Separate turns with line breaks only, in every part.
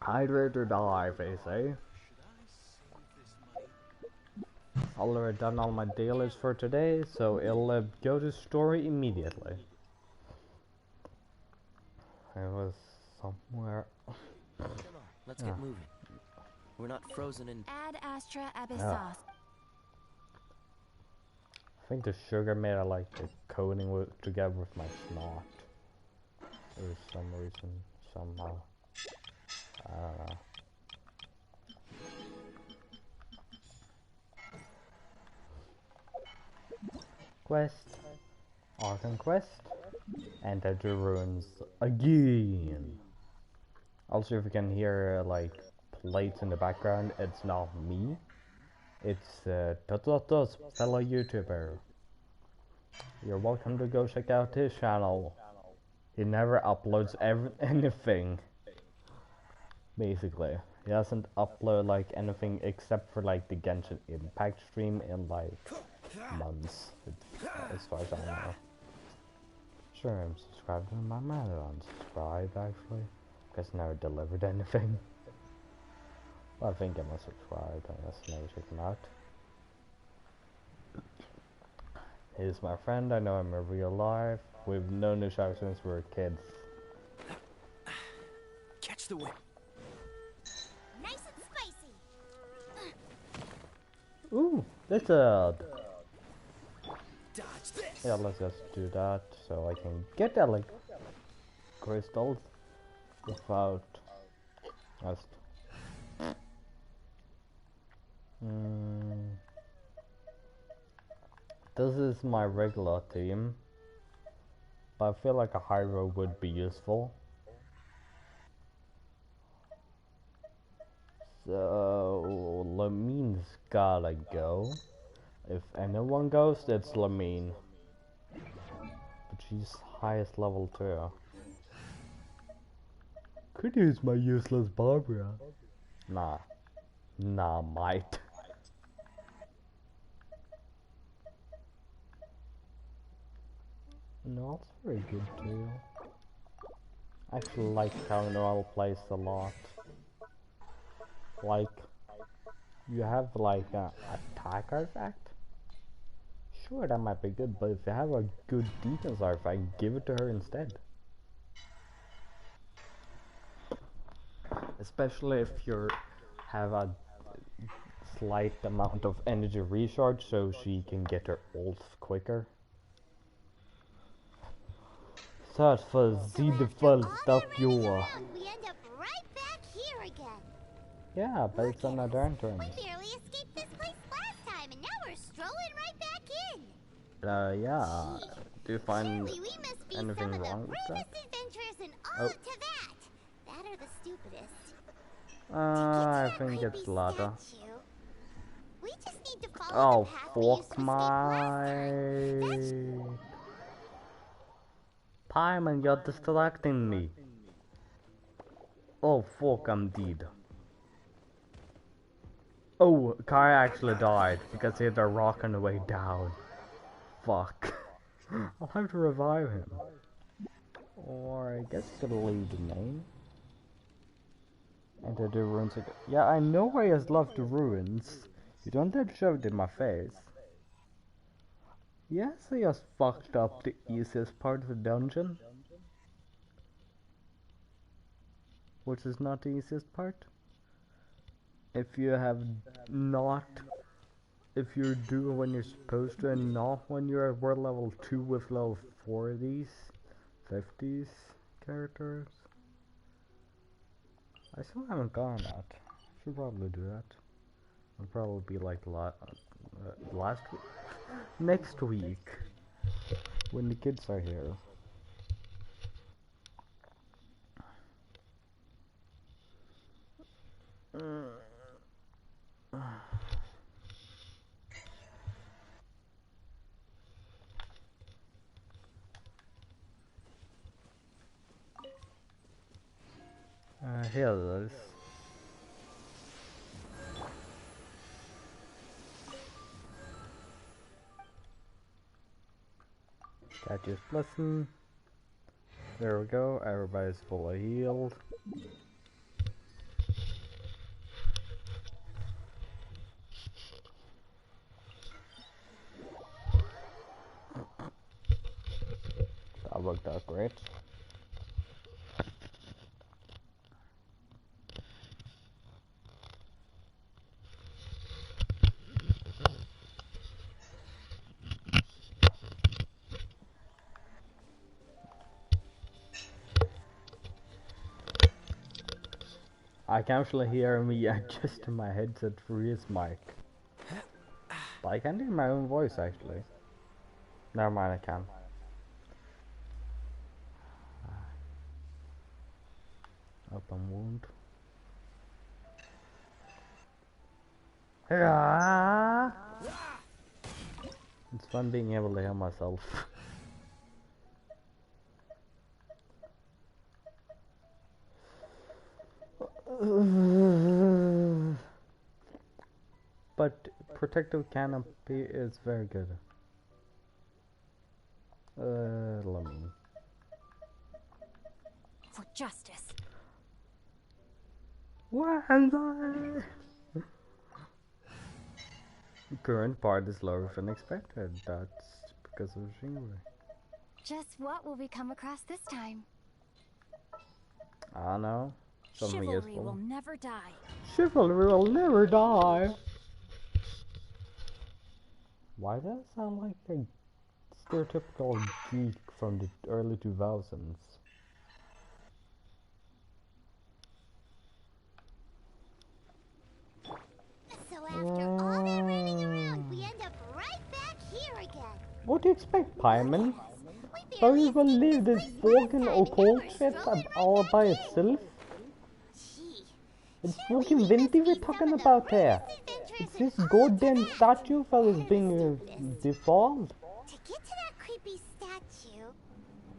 Hydrate or die, they say. Already done all my dailies for today, so it'll go to story immediately. I was somewhere.
Come on, let's get moving. We're not frozen in.
Ad Astra Abyssos.
I think the sugar made I like the coating together with my snot. For some reason, somehow. I don't know. Quest. Arkham Quest. Enter the ruins again. Also, if you can hear like plates in the background, it's not me. It's Totorotos, fellow YouTuber. You're welcome to go check out his channel. He never uploads anything. Basically, he doesn't upload like anything except for like the Genshin Impact stream in like months, as far as I know. Sure, I'm subscribed to my man unsubscribe actually, because I never delivered anything. Well, I think I'm subscribed. I just never check him out. He's my friend. I know him in real life. We've known each other since we were kids.
Catch the wind.
Nice and spicy.
Ooh, that's a.
Dodge this.
Yeah, let's just do that so I can get that like crystals without just. This is my regular team, but I feel like a hero would be useful. So Lamine's gotta go. If anyone goes, it's Lamine. But she's highest level too. Could use my useless Barbara. Nah, might. No, it's very good too. I actually like how Noel plays a lot. Like, you have like a attack artifact? Sure, that might be good, but if you have a good defense artifact, give it to her instead. Especially if you have a slight amount of energy recharge, so she can get her ults quicker. Search for the first of your.
We end up right back here again.
Yeah, but it's another entrance.
We barely escaped this place last time, and now we're strolling right back in.
Yeah. Do you find
Surely we must be
anything
some of
wrong
the
with that?
bravest adventurers in all to that. That are the stupidest.
I think it's Lada.
We just need to follow
Oh,
the path we used
fuck
to
my...
escape last time.
Paimon, you're distracting me. Oh, fuck, I'm dead. Oh, Kai actually died because he had a rock on the way down. Fuck. I'll have to revive him. Or I guess I could leave the name. Enter the ruins again. Yeah, I know I just love the ruins. You don't have to shove it in my face. Yes, I just fucked up the easiest part of the dungeon. Which is not the easiest part. If you have not... If you do when you're supposed to and not when you're at world level 2 with level 40s, 50s characters. I still haven't gotten that. Should probably do that. It'll probably be like last week. Next week. When the kids are here. Here it is. Statue's blessing. There we go, everybody's fully healed. worked out great. I can actually hear me adjusting my headset through his mic. But I can hear my own voice actually. Never mind, I can. Open wound. It's fun being able to hear myself. But protective canopy is very good. Let me.
For justice.
Why? Current part is lower than expected. That's because of Shingle.
Just what will we come across this time?
I don't know. Something
Chivalry
useful.
will never die.
Chivalry will never die. Why does it sound like a stereotypical geek from the early 2000s?
So after all that running around, we end up right back here again.
What do you expect, Paimon?
We
So
barely
you will
escaped
leave this
this place last
fucking
time, and now
occult
we're
shit
strolling
all
right
by
back in.
itself?
Gee,
It's
surely
fucking
we
Vinti
must
we're
be some
talking
of the
about here.
greatest adventurers
It's
in
this
all of
goddamn
Tibet.
statue that was
And
being
stupidest.
default.
To get to that creepy statue,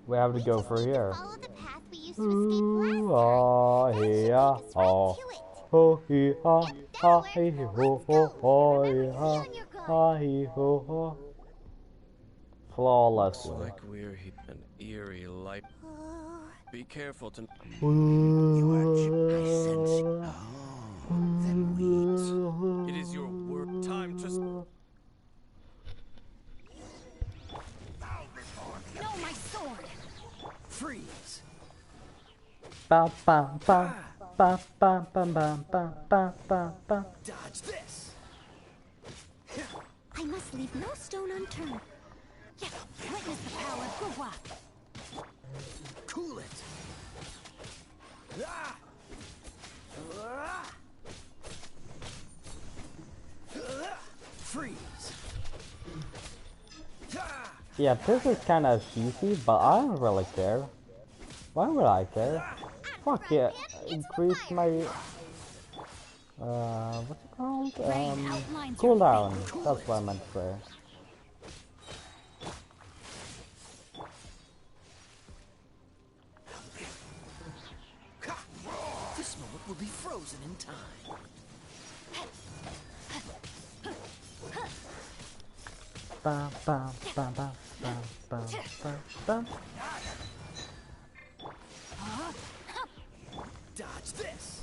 We have to
we
go
just
through
need to
here.
follow the path we used to escape last time. That should take us right to it.
Oh, he, ha,
Yep,
ha,
that'll
he,
work.
ho,
Let's
ho,
go.
ho,
And
he,
remember to
ha,
pee on your gun.
ha, he, ho, ho.
Looks
Flawlessly.
like we're here. An eerie light.
Oh,
Be careful to.
You are I sense. Oh, then wait.
It is your work. Time to.
no, my sword.
Freeze.
Ba ba ba ba ba ba ba ba ba ba ba.
Dodge this.
I must leave no stone unturned. Yeah, witness the power of Gua.
Cool it. Ah! Ah! Freeze. Ah!
Yeah, this is kind of cheesy, but I don't really care. Why would I care? Fuck yeah, increase my what's it called?
Rain outlines your
Cooldown.
fate.
That's what I meant to say.
This moment will be frozen in time.
Ba ba ba ba ba ba ba ba.
Dodge this.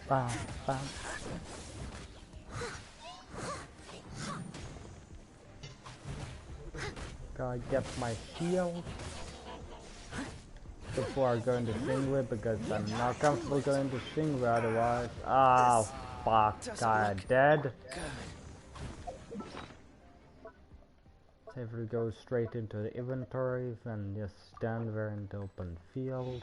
Ba ba. Gotta get my shield before I go into Shingwe because I'm not comfortable going to Shingwe otherwise. Oh fuck, God, dead. So if we go straight into the inventory, then just stand there in the open field.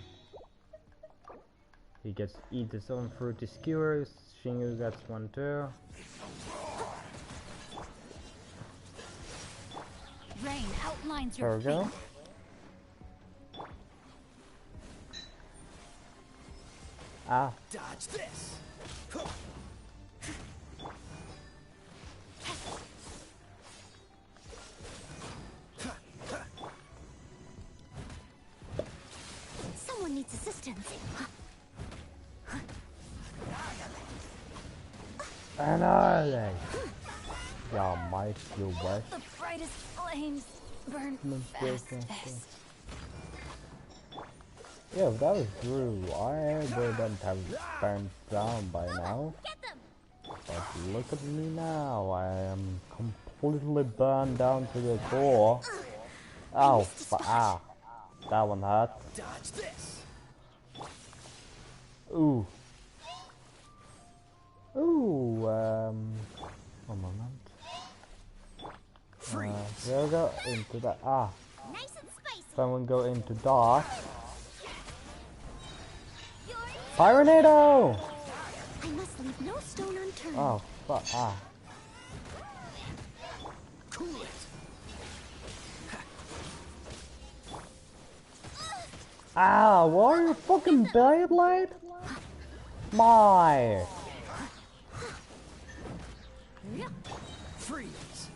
He gets eat his own fruity skewers. Shingu gets one too.
Rain outlines
There
your
we go.
fate.
Ah,
Dodge this.
Someone needs assistance.
annihilate! Yeah, Mike, you west.
The brightest flames burn fastest.
Yeah, if that was true, I wouldn't have burned down by now.
Get them!
But But look at me now. I am completely burned down to the core. Ow, ah. That one hurt.
Dodge this.
Ooh. Ooh, one moment. We'll go into the,
Nice and spicy.
someone go into dark. Pyronado!
I must leave no stone unturned.
Oh, fuck,
Cool it.
what are you fucking Beyblade? My.
Freeze.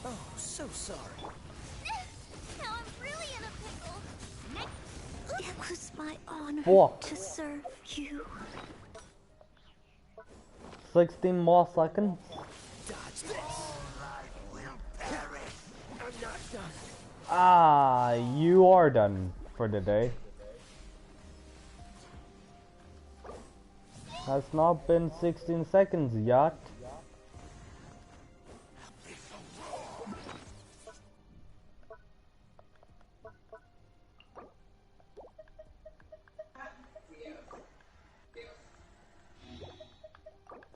Oh, so sorry.
Now I'm really in a pickle. It was my honor
What?
to serve you.
16 more seconds.
Dodge this. I'm not done.
You are done for the day. Has not been 16 seconds yet.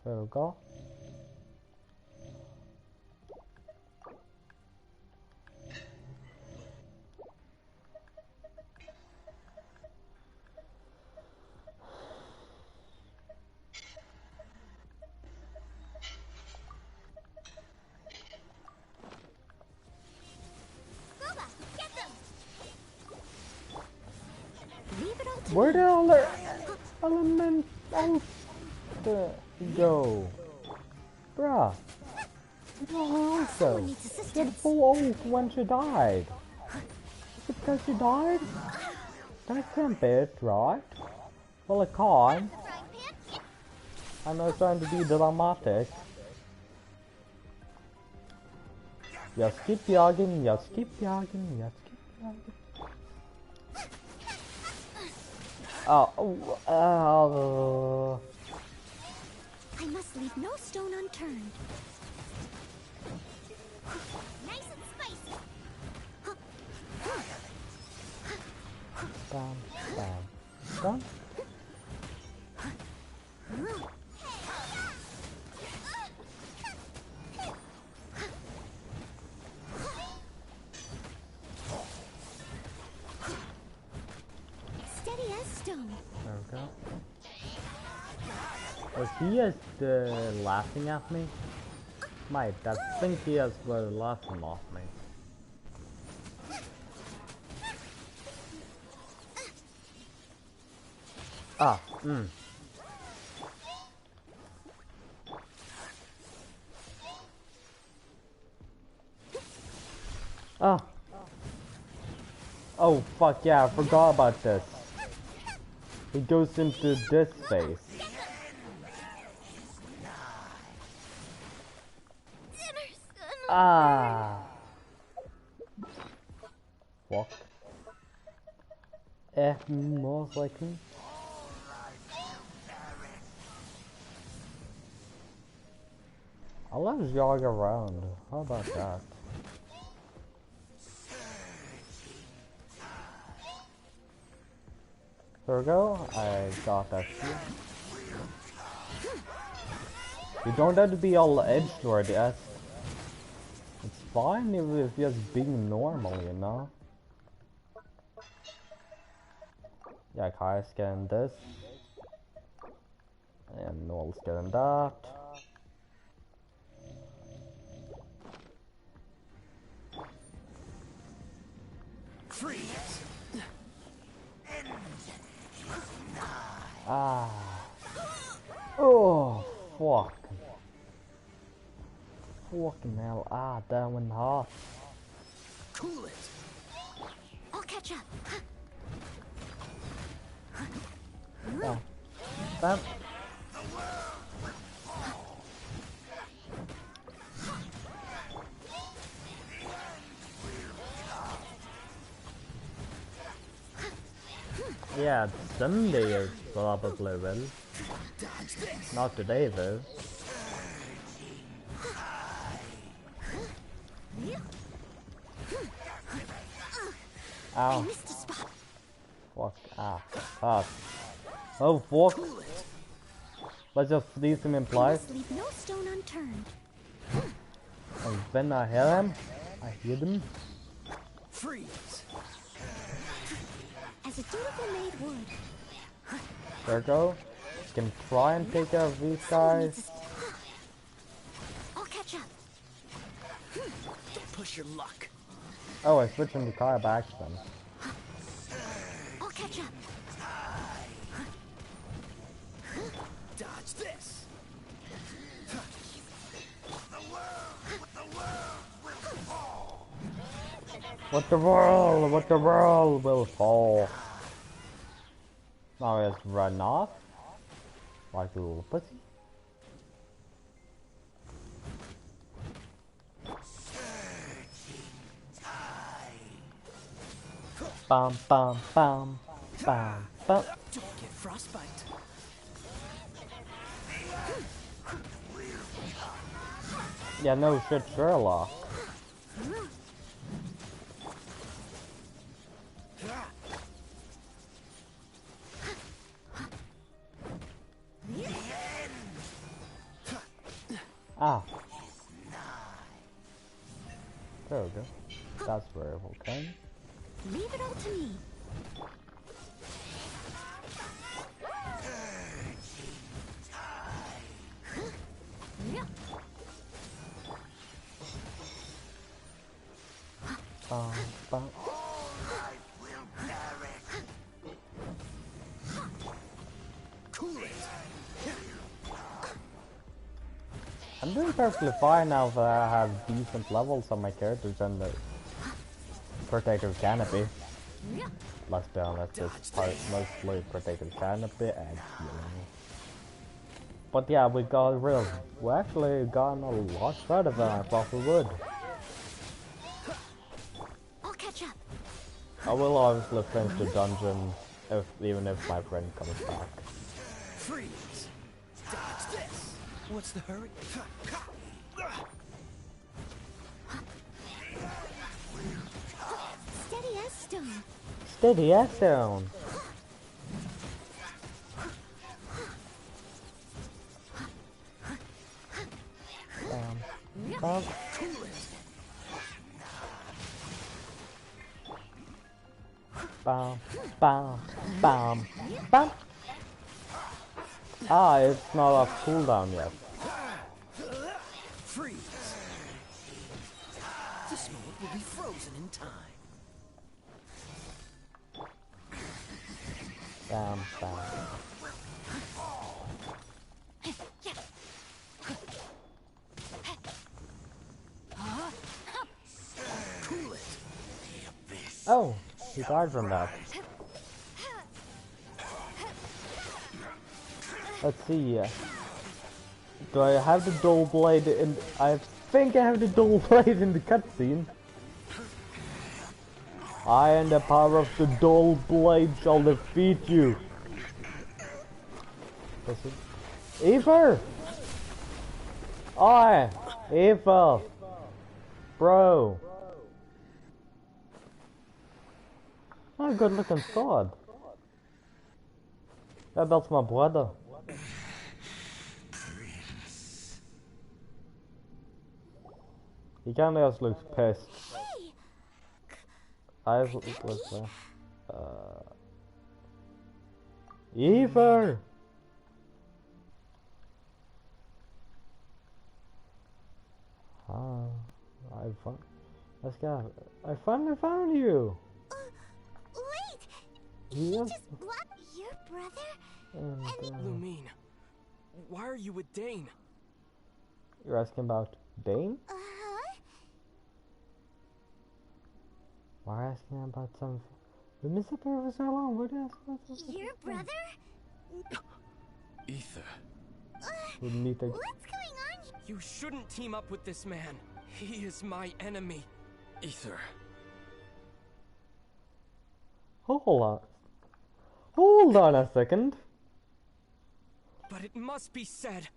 There we go.
Boba, get them. Leave it all to
Where
me.
the other elements go? Bruh. Also,
Someone needs
she had
assistance.
full oath when she died. Is it because she died? That can't be it, right? Well, it can't.
Frying pan.
I'm not trying to be dramatic. Just keep jogging, just keep jogging, just keep jogging.
I must leave no stone unturned. Nice and spicy.
Bam, bam, bam.
Steady as stone.
There we go. Was he just laughing at me? Mate, I think he just was laughing at me. Oh, fuck yeah, I forgot about this. It goes into this space. Fuck. Most likely. I'll let jog around. How about that? There we go. I got that shit. You don't have to be all edgelord, yes. It's fine if just being normal, you know? Yeah, Kai's getting this. And Noel's getting that.
Freeze.
Oh, fuck. Fucking hell. That went hard.
Cool it.
I'll catch up.
That. Yeah, someday it probably will.
Dodge this.
Not today, though.
I
Ow.
missed a spot.
Fuck. Ah. Fuck. Oh, fuck.
Cool it.
Let's just freeze him in
I
place.
must leave no stone unturned.
And when I hear him, I hear them.
Freeze.
As a dutiful maid would.
There we go. You can try and take care of these
Someone needs
guys.
I'll catch up.
Don't push your luck.
Oh, I switched into car by accident.
I'll catch up.
Dodge this.
What the world will fall. Now let's run off. Like a little pussy. Bum bum bum bum bum.
Don't get frostbite.
Yeah, no shit, Sherlock. Ah. There we go. That's where it will come.
Leave it all to me.
Bum, bum.
Cool it.
I'm doing perfectly fine now that I have decent levels on my characters and the protective canopy. Let's be honest, it's mostly protective canopy and healing. But yeah, we actually gotten a lot better than I thought we would.
I'll catch up.
I will obviously finish the dungeon even if my friend comes back.
Freeze. Dodge this. What's the hurry?
Steady as stone.
Steady as stone. Bum.
Cool it.
Bum, bum, bum, bum. Ah, it's not off cooldown yet.
Freeze. This moment will be frozen in time.
Bam, bam.
Cool it.
Oh, he died from that. Let's see. Do I have the dual blade in? I think I have the dual blade in the cutscene. I and the power of the dual blade shall defeat you. Ether! I, Ether, bro. Oh, good looking sword. Yeah, that's my brother. He kinda just looks pissed.
Hey!
Eyes look Ether! Ah, I finally found you!
Wait!
He
He
is-
just blocked your brother?
And,
Lumine, why are you with Dane?
you're asking about Dane?
Uh-huh.
Why are you asking about some... We missed up for so long, what else?
Your brother?
Ether.
We need to...
What's going on?
You shouldn't team up with this man. He is my enemy.
Ether.
Hold on. Hold on a second.
But
But it must be said.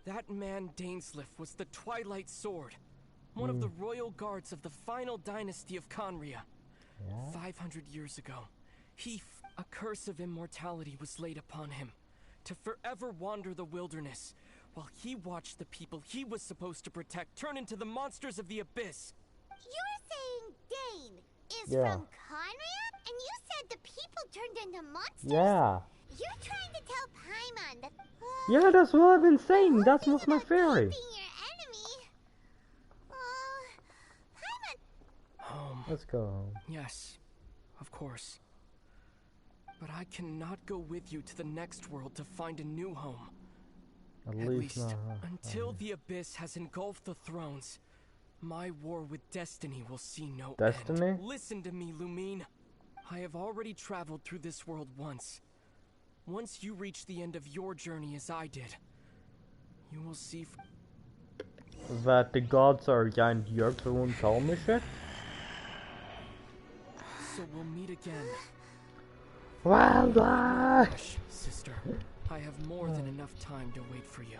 That man Dainsliff was the Twilight Sword, one of the royal guards of the final dynasty of Conria. 500 years ago, a curse of immortality was laid upon him, to forever wander the wilderness, while he watched the people he was supposed to protect turn into the monsters of the abyss.
You're saying Dane is from Conria? And you said the people turned into monsters?
Yeah.
You're trying to tell Paimon that...
Yeah, that's what I've been saying. That was my theory.
Your enemy. Paimon...
Home.
Let's go home.
Yes, of course. But I cannot go with you to the next world to find a new home. At least
not,
until the abyss has engulfed the thrones, my war with destiny will see no
Destiny?
end. Listen to me, Lumine. I have already traveled through this world once. Once you reach the end of your journey as I did, you will see
that the gods are behind your own tell me shit?
So we'll meet again.
Well,
sister, I have more than enough time to wait for you.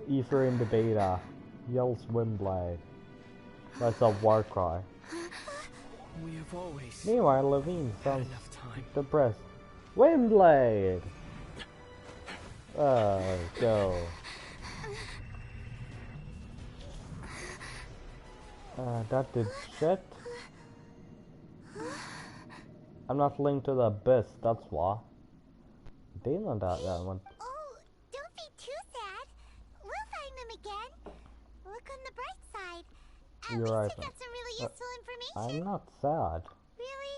Ether in the beta. Yells Windblade. That's a war cry.
We have always
Meanwhile, Levine sounds
enough time.
depressed. Windblade! Go. That did shit. I'm not linked to the abyss, that's why. They know that one.
Oh, don't be too sad. We'll find them again. Look on the bright side. At
You're
least
right,
you got some really useful information.
I'm not sad.
Really?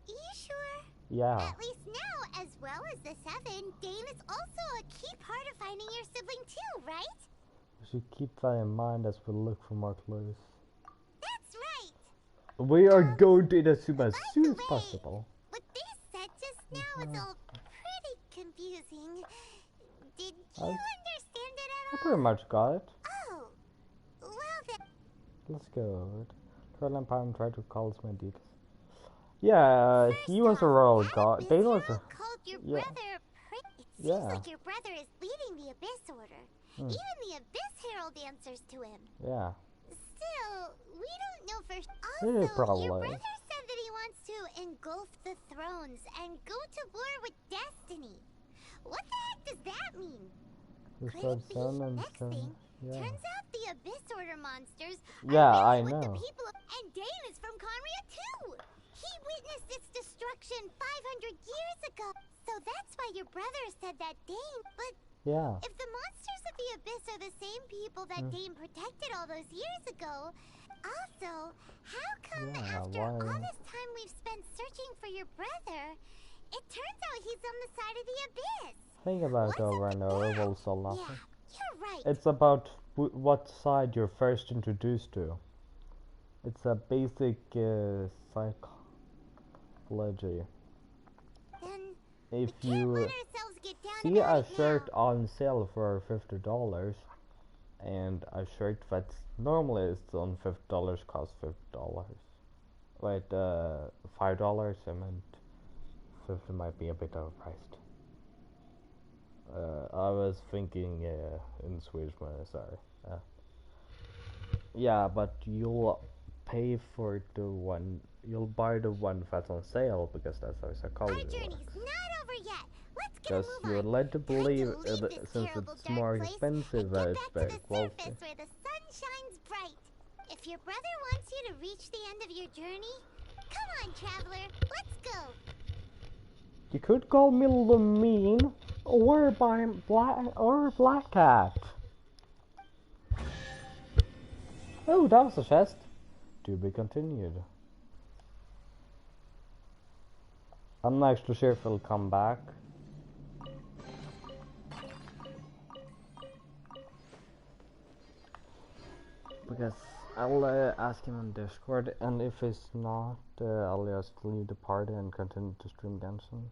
You sure?
Yeah.
At least now, as well as the 7, Dane is also a key part of finding your sibling too, right?
We should keep that in mind as we look for more clues.
That's right.
We are going to the as soon as possible.
What they said just now is all pretty confusing. Did you understand it at
I
all?
pretty much got it.
Oh, well then.
Let's go. Turtle and Palm tried to call us my details. Yeah, he was a royal god. They was a...
Called your brother. It seems like your brother is leading the Abyss Order. Even the Abyss Herald answers to him.
Yeah.
Still, we don't know for
It
Also,
probably
your
is.
brother said that he wants to engulf the thrones and go to war with destiny. What the heck does that mean? Could it be next thing?
Yeah.
Turns out the Abyss Order monsters
Yeah,
are
I
with the
know.
people, and Dane is from Conria too. He witnessed its destruction 500 years ago. So that's why your brother said that Dane. But
Yeah.
if the monsters of the Abyss are the same people that Dane protected all those years ago, also, how come after all this time we've spent searching for your brother, it turns out he's on the side of the Abyss?
Think about it over and over, we'll solve nothing.
Yeah, you're right.
It's about what side you're first introduced to. It's a basic psychology.
Then
If
we can't
you
let ourselves get down
see
about
a
it
shirt
now.
on sale for $50 and a shirt that's normally is on $50 costs $50. Wait, $5. I meant 50 might be a bit overpriced. I was thinking in Swedish money. Sorry. Yeah, but you'll pay for the one. You'll buy the one that's on sale because that's how psychology
Our journey's
works.
not over yet. Let's get
Because
a move
you're
on.
led to
Time
believe
leave
that
this
since
terrible
it's
dark
more
place
expensive,
and
it's
get back
very
to the
quality.
surface where the sun shines bright. If your brother wants you to reach the end of your journey, come on, traveler, let's go.
You could call me Lumine or Black Cat. Oh, that was a chest. To be continued. I'm not actually sure if he'll come back. Because I'll ask him on Discord, and if it's not, I'll just leave the party and continue to stream Genshin.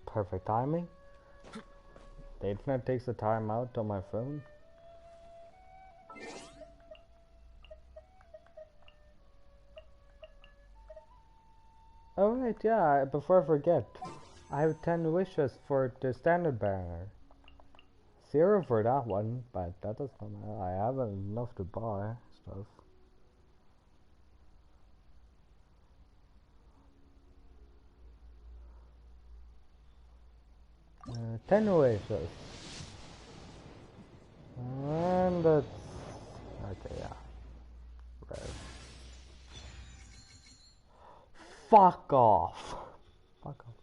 Perfect timing. The internet takes a time out on my phone. Oh right, yeah, before I forget, I have 10 wishes for the standard banner. 0 for that one, but that does not matter. I have enough to buy stuff. Uh, 10 wishes. And that's... okay, yeah. Right. Fuck off! Fuck off.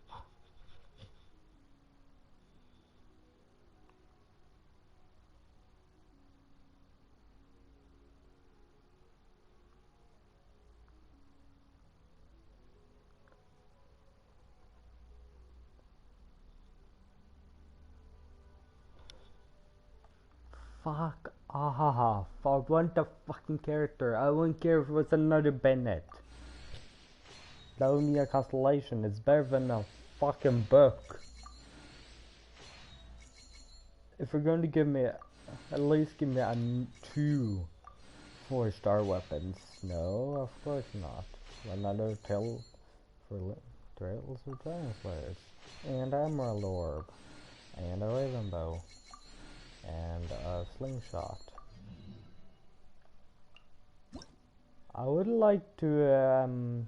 Fuck off. I want the fucking character. I wouldn't care if it was another Bennett. That would be a constellation. It's better than a fucking book. If you're going to give me, at least give me a 2 4-star weapons. No, of course not. Another tail for trails or giant slayers. And emerald orb. And a raven bow. And a slingshot. I would like to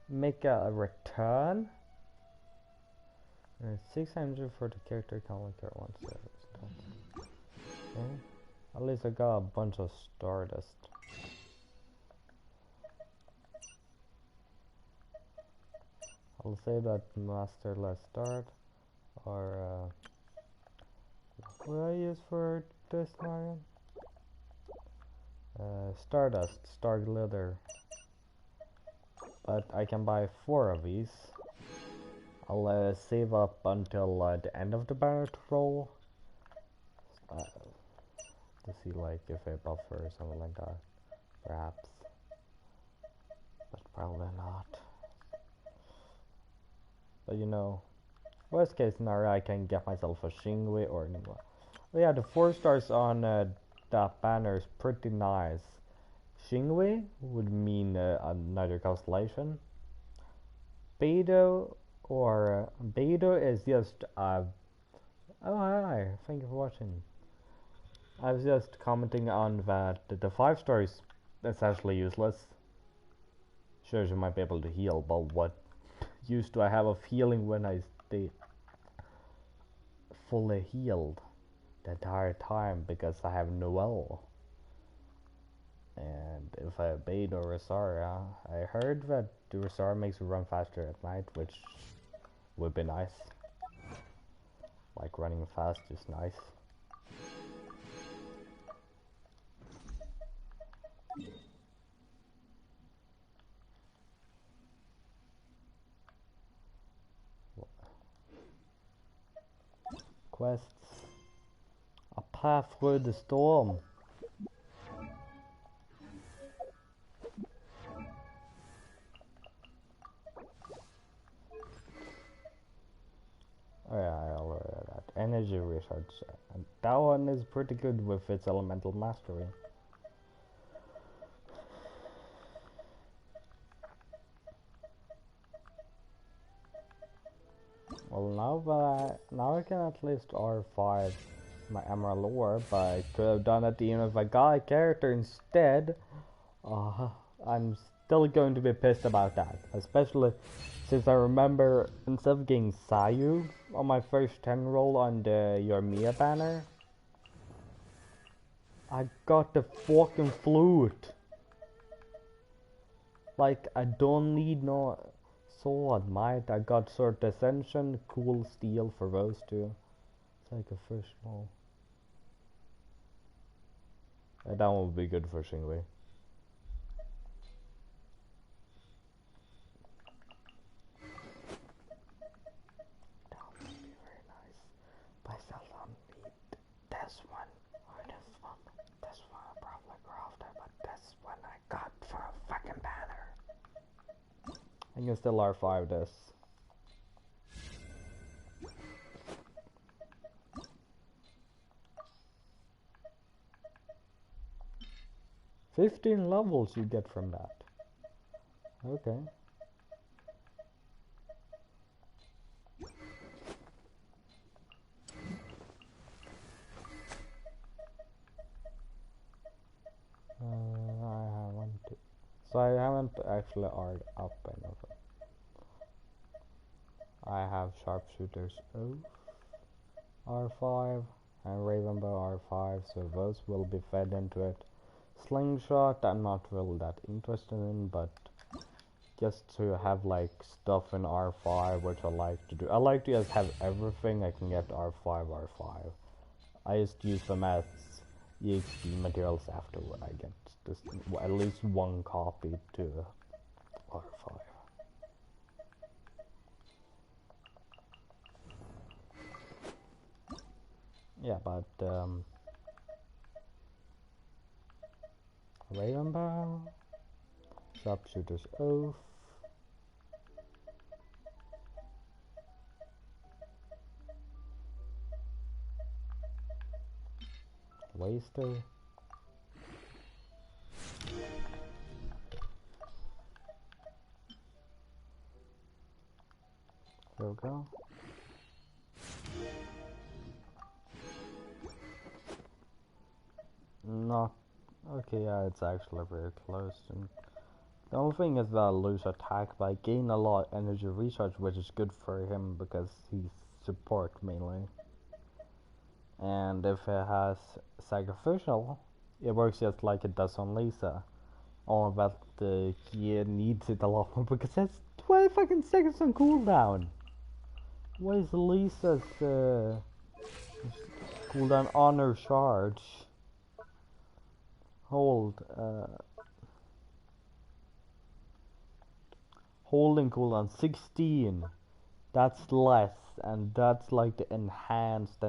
make a return. 600 for the character calendar once. Okay. At least I got a bunch of stardust. I'll say that master let's start. Or what will I use for this Marion? Stardust, star glitter. But I can buy 4 of these. I'll save up until the end of the banner to roll. To see like if I buffer or something like that. Perhaps. But probably not. But you know, worst case scenario I can get myself a Shingui or Ningwa. But yeah, the 4 stars on that banner is pretty nice. Shingui would mean another constellation. Beidou or Beidou is just oh hi, thank you for watching. I was just commenting on that the 5 stars essentially useless. Sure, you might be able to heal, but what use do I have of healing when I stay fully healed the entire time because I have Noel? And if I obeyed Rosaria, I heard that the Rosaria makes you run faster at night, which would be nice. Like running fast is nice. Quests. A path through the storm. Oh yeah, I already read that. Energy research. And that one is pretty good with its elemental mastery. Well, now I can at least R5 my Emerald Orb, but I could have done it even if I got a character instead. I'm still going to be pissed about that, especially since I remember instead of getting Sayu on my first 10 roll on the Yormia banner, I got the fucking flute. Like, I don't need no sword, might. I got Sword Ascension, cool steel for those two. It's like a fish roll. That one would be good for Shingwei. That would be very nice. But I still don't need this one or this one. This one I probably grafted, but this one I got for a fucking banner. I can still R5 this. $15 levels you get from that. Okay. So I haven't actually R'd up anything. I have sharpshooters O, R5, and Ravenbow R5, so those will be fed into it. Slingshot I'm not really that interested in, but just to have like stuff in R5, which I like to do. I like to just have everything I can get R5, R5. I just use them as EXP materials afterward. I get this, at least one copy to R5. Yeah, but Ravenbow, Sharpshooter's Oath, Waster, there we go. Not okay, yeah, it's actually very close. And the only thing is that I lose attack, but I gain a lot of energy recharge, which is good for him because he's support mainly. And if it has sacrificial, it works just like it does on Lisa. Only that he needs it a lot more because that's 12 fucking seconds on cooldown. What is Lisa's cooldown on her charge? Holding cooldown 16. That's less, and that's like the enhanced.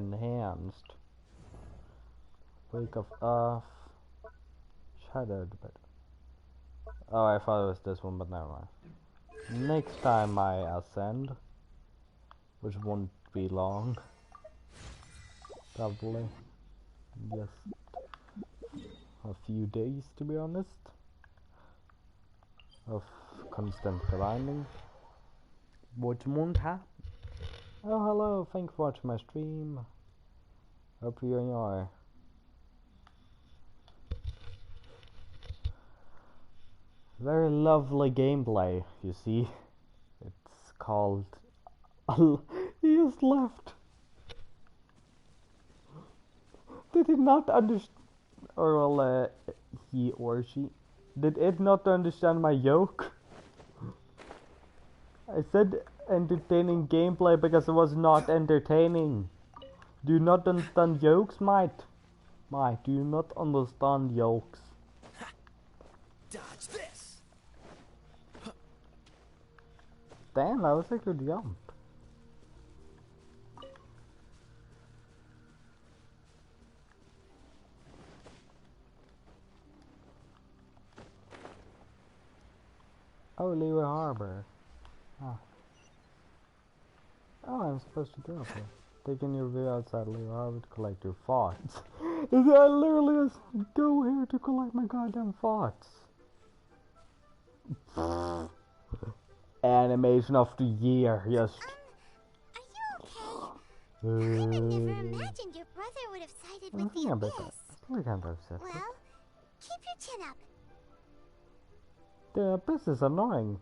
Wake of Earth. Shattered, but oh, I thought it was this one, but never mind. Next time I ascend, which won't be long, probably just a few days, to be honest, of constant grinding, which won't happen. Oh, hello, thanks for watching my stream. Hope you enjoy. Very lovely gameplay, you see. It's called... He just left. Did it not understand? Or well, he or she. Did it not understand my joke? I said entertaining gameplay because it was not entertaining. Do you not understand jokes, mate? Mate, do you not understand jokes?
Dodge this.
Damn, that was a good jump. Oh, Leeway Harbor. Ah. Oh, I'm supposed to go up here. Taking your view outside Leeway Harbor to collect your thoughts. Is that literally just go here to collect my goddamn thoughts? Animation of the year, just.
Are you okay? I would never imagined your brother would have sided with the Abyss. Well, keep your chin up.
The Abyss is annoying.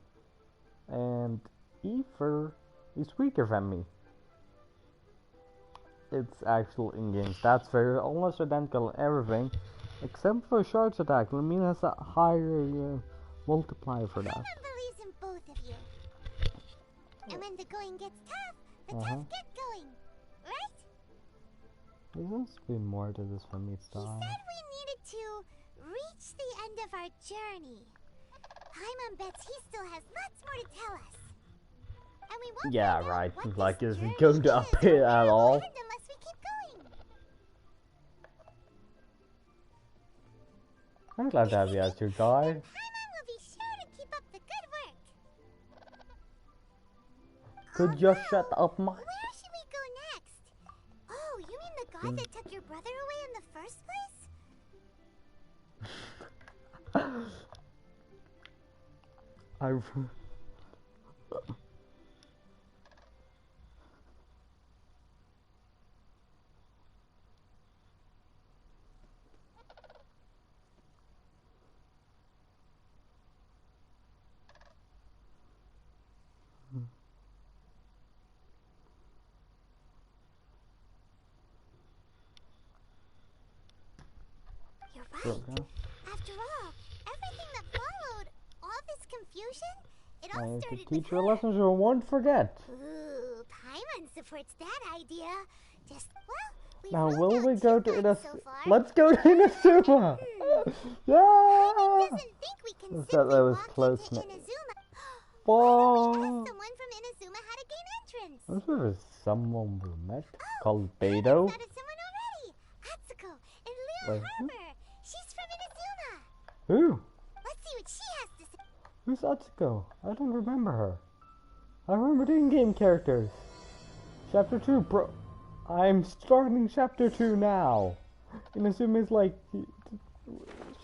And Ether is weaker than me. It's actual in-game stats, very almost identical in everything, except for Shard's attack. Lamina has a higher multiplier for that.
Everyone believes in both of you. And when the going gets tough, the tough get going, right?
There must be more to this for me to die.
He said we needed to reach the end of our journey. Paimon bets he still has lots more to tell us. And we won't
yeah, right. Like, is we going to up here at all?
Unless we keep going.
I'm glad to have you as your guide.
Paimon will be sure to keep up the good work.
Could you shut up, Mike?
Where should we go next? Oh, you mean the guy that took your brother away in the first place?
I.
You're right. After all, everything that followed, all this confusion, it all
To
started
teach
with
her
her.
lessons you won't forget.
Ooh, Paimon supports that idea. Just, well, we've
Now,
ruled
will we
out
go
two
to
guards
Inazuma?
so far.
Let's go to Inazuma!
Paimon
Yeah!
doesn't think we can
That
simply
was
walk
close,
into
man.
Inazuma.
Whoa!
Why don't we ask someone from Inazuma how to gain entrance?
This is someone we met called
Paimon
Beto.
spotted someone already. Atsuko in Lille
Wait,
Harbor. She's from Inazuma.
Who?
Let's see what she has to say.
Who's Atsuko? I don't remember her. I remember the in-game characters. Chapter 2, bro. I'm starting chapter 2 now. Inazuma is like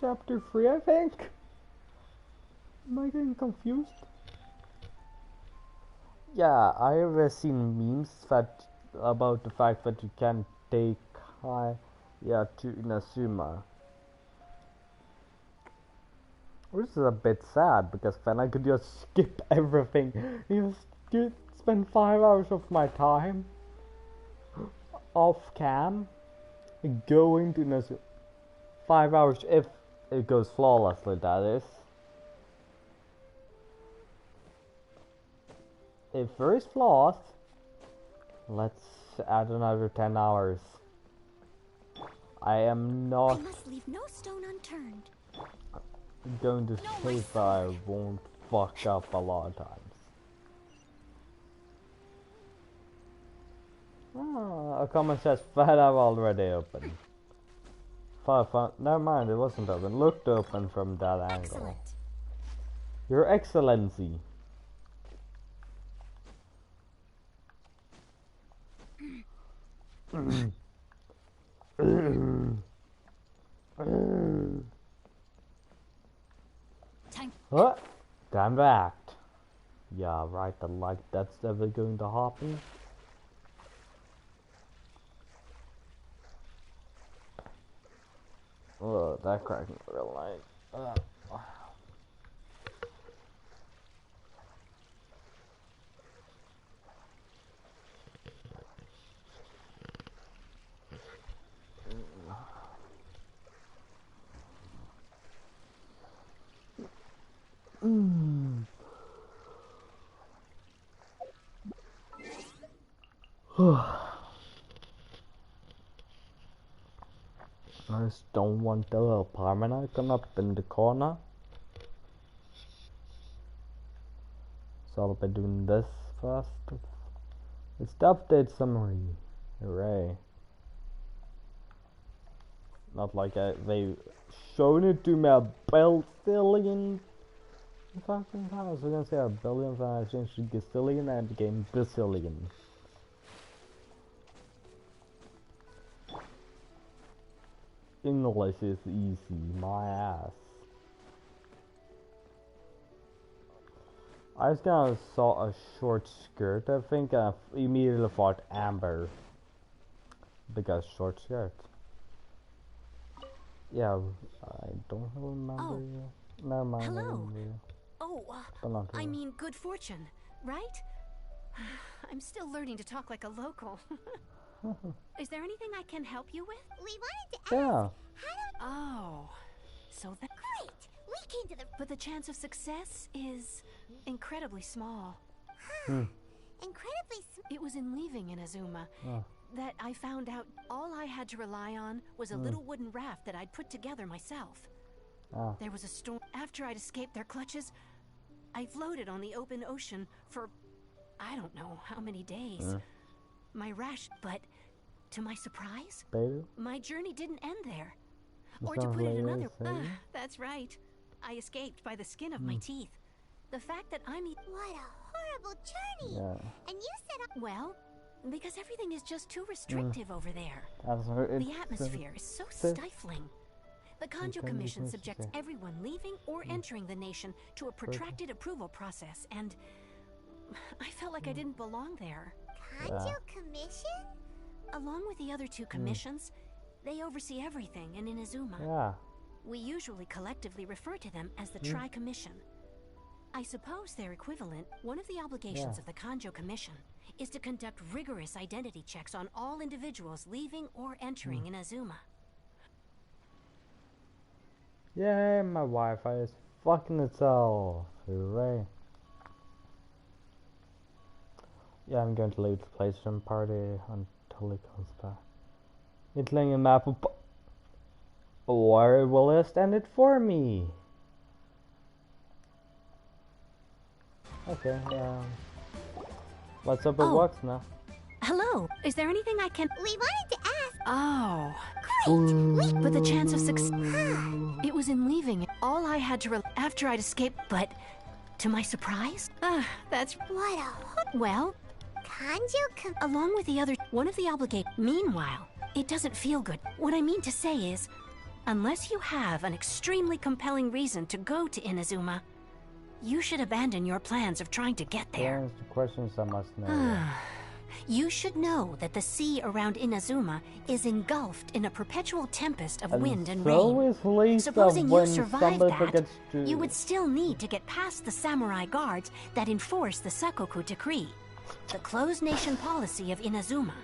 chapter 3, I think. Am I getting confused? Yeah, I have seen memes about the fact that you can take Kaya to Inazuma. Which is a bit sad because then I could just skip everything. Just spend 5 hours of my time off cam going to Inazuma. 5 hours if it goes flawlessly, that is. If there is flaws, let's add another 10 hours. I am not
I must leave no stone unturned.
going to say if I won't fuck up a lot of times. A comment says that I've already opened. Never mind, it wasn't open. Looked open from that angle.
Excellent.
Your Excellency. What? Time to act. Yeah, right, that's ever going to happen. Oh, that cracked me real nice. I just don't want the little permanent icon up in the corner. So I'll be doing this first. It's the update summary. Hooray. Not like they've shown it to me a bazillion fucking times. We're gonna say a billion, then I changed to gazillion and it became bazillion. English is easy, my ass. I just kind of saw a short skirt, I think, and I immediately thought Amber. Because short skirt. Yeah, I don't remember.
Oh.
Never mind.
Hello. Oh,
But
I mean good fortune, right? I'm still learning to talk like a local. Is there anything I can help you with?
We wanted to ask,
Yeah.
Oh, so that...
Great! We came to the...
But the chance of success is incredibly small.
Incredibly
It was in leaving Inazuma
Oh.
that I found out all I had to rely on was a little wooden raft that I'd put together myself.
Ah.
There was a storm. After I'd escaped their clutches, I floated on the open ocean for I don't know how many days. My rash, but to my surprise,
Baby?
my journey didn't end there.
That's
Or to
not
put it
really
another,
saying.
that's right. I escaped by the skin of my teeth. The fact that I'm
What a horrible journey.
Yeah.
And you said
Well, because everything is just too restrictive over there. The atmosphere is so stifling. The Kanjo Commission subjects everyone leaving or entering the nation to a protracted approval process, and I felt like I didn't belong there.
Kanjo Commission?
Along with the other two commissions, they oversee everything in Inazuma.
Yeah.
We usually collectively refer to them as the Tri-Commission. I suppose their equivalent, one of the obligations of the Kanjo Commission, is to conduct rigorous identity checks on all individuals leaving or entering Inazuma.
Yay, my Wi-Fi is fucking itself. Hooray. Yeah, I'm going to leave the PlayStation party until it comes back. It's laying a map of... Where will it stand it for me? Okay, what's up with Lux now?
Hello, is there anything I can...
We wanted to ask.
Oh.
Great!
But the chance of success... It was in leaving. All I had to... after I'd escaped, but... To my surprise? That's...
What a...
Well...
Kanjo
along with the other... One of the Meanwhile, it doesn't feel good. What I mean to say is... Unless you have an extremely compelling reason to go to Inazuma, you should abandon your plans of trying to get there.
There's the questions I must know.
You should know that the sea around Inazuma is engulfed in a perpetual tempest of wind and rain. Supposing you survived that, you would still need to get past the samurai guards that enforce the Sakoku Decree, the closed nation policy of Inazuma.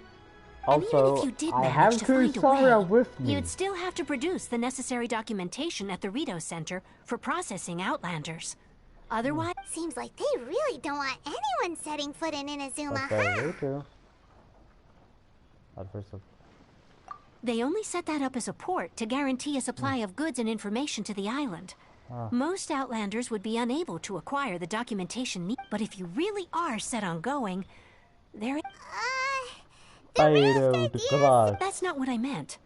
And even if you did manage to find a way, you'd still have to produce the necessary documentation at the Rito Center for processing Outlanders. Otherwise...
Seems like they really don't want anyone setting foot in Inazuma, huh?
They only set that up as a port to guarantee a supply of goods and information to the island. Most Outlanders would be unable to acquire the documentation needed, but if you really are set on going, there... That's not what I meant.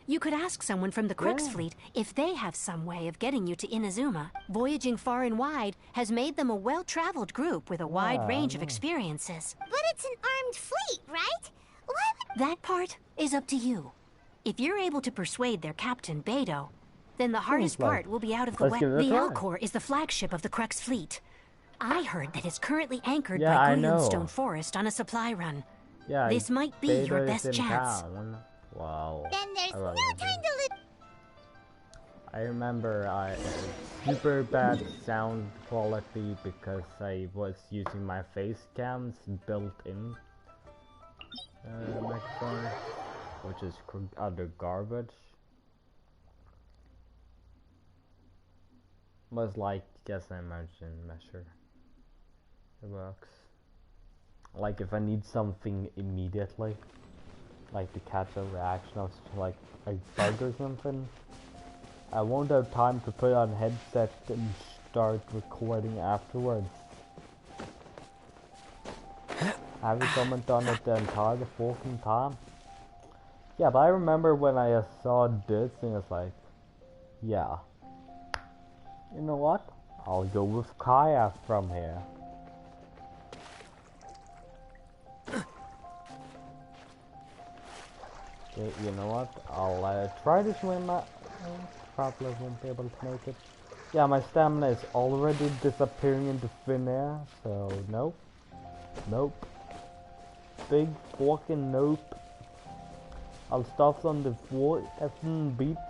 You could ask someone from the Crux fleet if they have some way of getting you to Inazuma. Voyaging far and wide has made them a well-traveled group with a wide range of experiences.
But it's an armed fleet, right?
That part is up to you. If you're able to persuade their captain, Beidou, then the hardest part will be out of the way. The Alcor is the flagship of the Crux fleet. I heard that it's currently anchored by Greenstone Forest on a supply run. This might be your best chance.
Wow.
Then there's no time to lose.
I remember I super bad sound quality because I was using my face cams built-in microphone, which is utter garbage. Was like guess I imagine measure. It works. Like if I need something immediately, like to catch a reaction of like a bug or something, I won't have time to put on headset and start recording afterwards. Have you comment on it the entire fucking time? Yeah, but I remember when I saw this and it's like, yeah, you know what? I'll go with Kaya from here. Okay, you know what? I'll try to swim. Probably won't be able to make it. Yeah, my stamina is already disappearing into thin air, so nope. Nope. Big fucking nope. I'll stop on the 4 effing beats.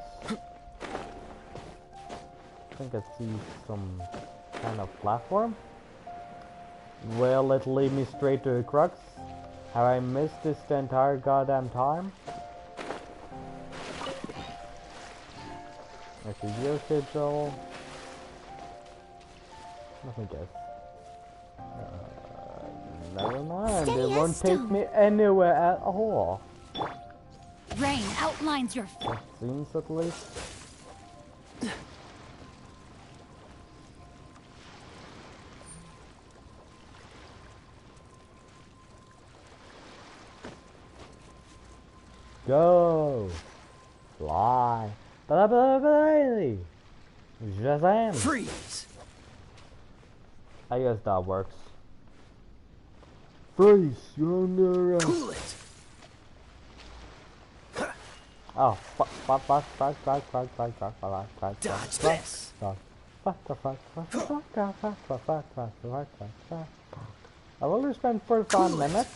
I think I see some kind of platform. Will it lead me straight to the Crux? Have I missed this the entire goddamn time? Okay, your schedule. Let me guess. Never mind. It won't take me anywhere at all.
Rain outlines your.
It seems at least. Go! Fly! Ba-da-ba-ba-ba-ba! Shazam!
Freeze!
I guess that works. Freeze! You're under
Cool it.
Oh, fuck.
Dodge this.
I've only spent 45 minutes.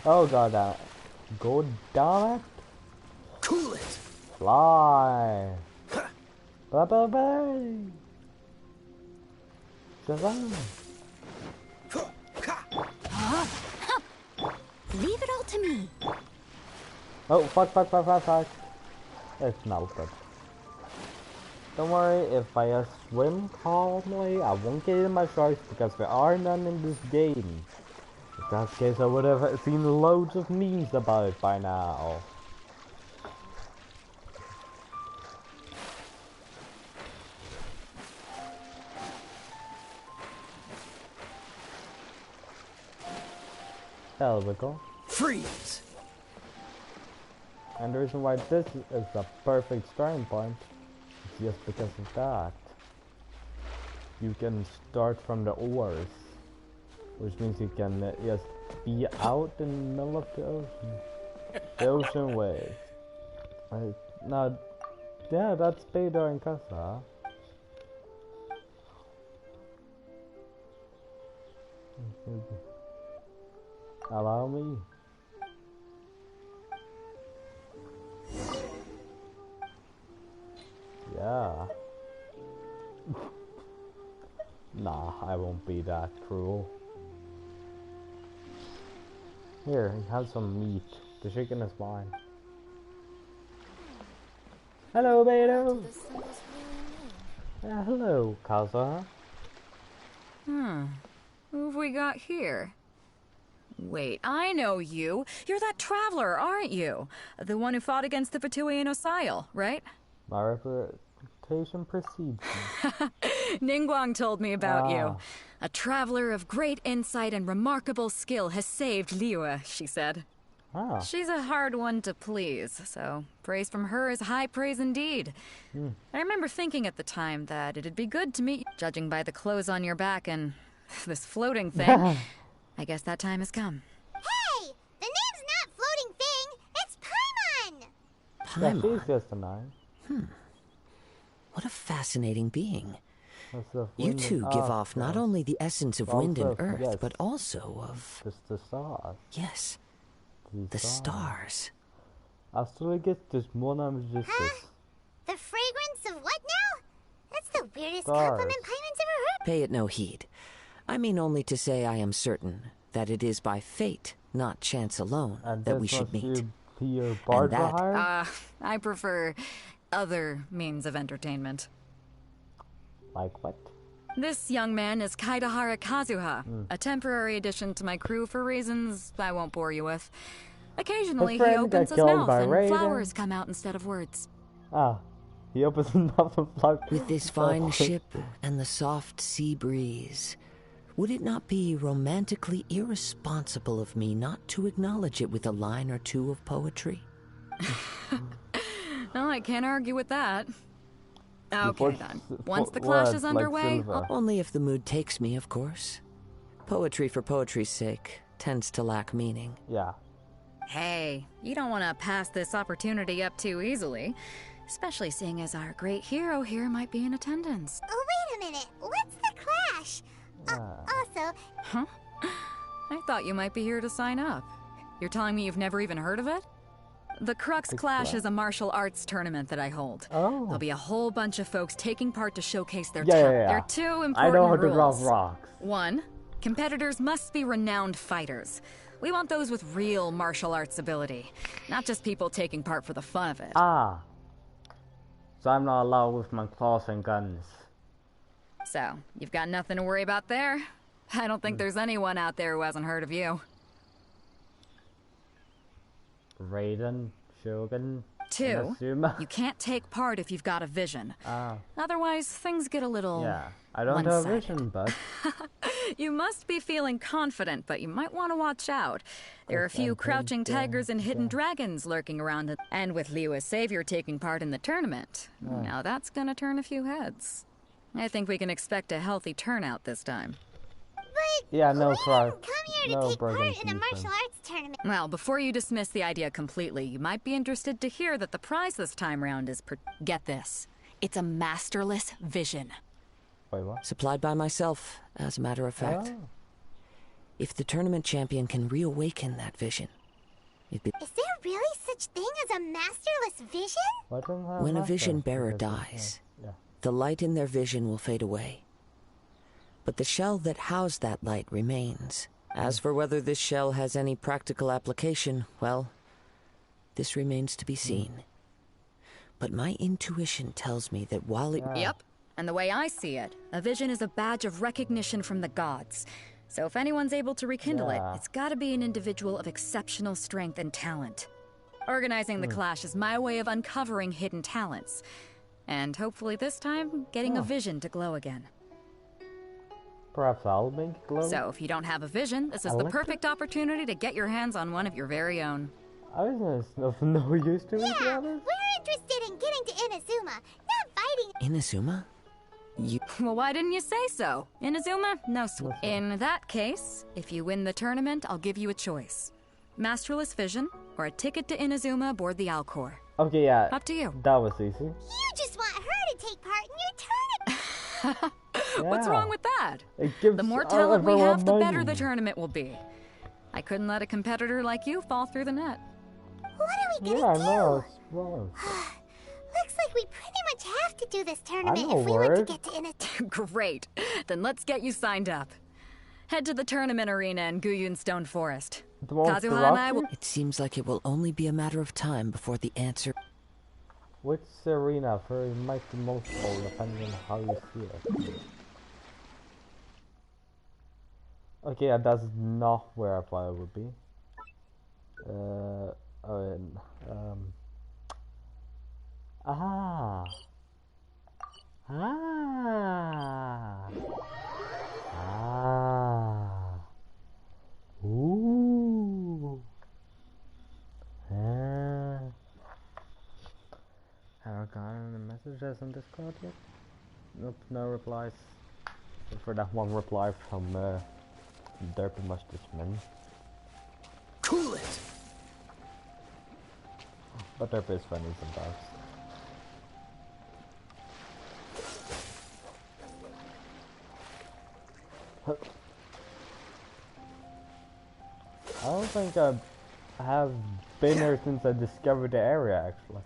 Oh god, go down it.
Cool it.
Fly. Bye. Shazam.
Leave it all to me.
Oh, fuck. It's melted. Don't worry, if I swim calmly, I won't get in my sharks because there are none in this game. In that case, I would have seen loads of memes about it by now. There we go.
Freeze.
And the reason why this is a perfect starting point is just because of that. You can start from the ores, which means you can just be out in the middle of the ocean. The ocean wave. Now, yeah, that's Pedro and Casa. Allow me. Yeah. Nah, I won't be that cruel. Here, have some meat. The chicken is mine. Hello, Beto. Hello, Kaza.
Who have we got here? Wait, I know you. You're that traveler, aren't you? The one who fought against the Fatui and Osile, right?
My reputation precedes me.
Ningguang told me about you. A traveler of great insight and remarkable skill has saved Liyue, she said. She's a hard one to please, so praise from her is high praise indeed. I remember thinking at the time that it'd be good to meet you, judging by the clothes on your back and this floating thing. I guess that time has come.
Hey! The name's not Floating Thing! It's Paimon!
Paimon?
Yeah, she's just a nine.
What a fascinating being. You two give off not only the essence of wind and earth, but also of...
the stars.
Yes. The stars.
Huh? The fragrance of what now? That's the weirdest compliment Paimon's ever heard.
Pay it no heed. I mean only to say I am certain that it is by fate, not chance alone, that we should meet.
And that...
I prefer other means of entertainment.
Like what?
This young man is Kaidahara Kazuha, a temporary addition to my crew for reasons I won't bore you with. Occasionally he opens his mouth and flowers come out instead of words.
He opens his mouth and flowers.
With this fine ship and the soft sea breeze, would it not be romantically irresponsible of me not to acknowledge it with a line or two of poetry?
No, I can't argue with that. Okay, then. Once the clash is underway...
Only if the mood takes me, of course. Poetry for poetry's sake tends to lack meaning.
Yeah.
Hey, you don't want to pass this opportunity up too easily. Especially seeing as our great hero here might be in attendance.
Oh, wait a minute. What's the clash? Also...
Huh? I thought you might be here to sign up. You're telling me you've never even heard of it? The Crux Clash is a martial arts tournament that I hold. There'll be a whole bunch of folks taking part to showcase their talent. There are two important rules.
I know how to drop rocks.
1, competitors must be renowned fighters. We want those with real martial arts ability, not just people taking part for the fun of it.
So I'm not allowed with my claws and guns.
So, you've got nothing to worry about there? I don't think there's anyone out there who hasn't heard of you.
Raiden, Shogun,
2,
Inazuma.
you can't take part if you've got a vision. Otherwise, things get a little
I don't have a vision, but...
You must be feeling confident, but you might want to watch out. There are a few crouching tigers and hidden dragons lurking around, and with Liyue's savior taking part in the tournament. Now that's gonna turn a few heads. I think we can expect a healthy turnout this time.
But
no crowd.
Come here to take part in a martial arts tournament.
Well, before you dismiss the idea completely, you might be interested to hear that the prize this time round is get this. It's a masterless vision.
Wait, what?
Supplied by myself, as a matter of fact. If the tournament champion can reawaken that vision, it'd be...
Is there really such thing as a masterless vision?
When a vision bearer dies, the light in their vision will fade away. But the shell that housed that light remains. As for whether this shell has any practical application, well, this remains to be seen. But my intuition tells me that while it...
Yep. And the way I see it, a vision is a badge of recognition from the gods. So if anyone's able to rekindle it, it's gotta be an individual of exceptional strength and talent. Organizing the clash is my way of uncovering hidden talents. And hopefully this time, getting a vision to glow again.
Perhaps I'll make it glow?
So if you don't have a vision, this is the perfect opportunity to get your hands on one of your very own.
I was of no use to each other.
We're interested in getting to Inazuma, not fighting.
Inazuma?
Well, why didn't you say so? Inazuma? No sweat. In that case, if you win the tournament, I'll give you a choice. Masterless vision, or a ticket to Inazuma aboard the Alcor.
Okay, yeah.
Up to you.
That was easy.
You just want her to take part in your tournament.
What's wrong with that?
The
more talent we have, the better the tournament will be. I couldn't let a competitor like you fall through the net.
What are we gonna do?
No, it's wrong.
Looks like we pretty much have to do this tournament if we want to get to Inazuma.
Great. Then let's get you signed up. Head to the tournament arena in Guyun Stone Forest. Kazuha and I will...
It seems like it will only be a matter of time before the answer...
Which arena? For it might be multiple depending on how you see it. Okay, that's not where I thought it would be. Ooh. Have I gotten the messages on Discord yet? Nope, no replies. Except for that one reply from Derpy Mustachman.
Cool it!
But Derpy is funny sometimes. I don't think I have been here since I discovered the area, actually.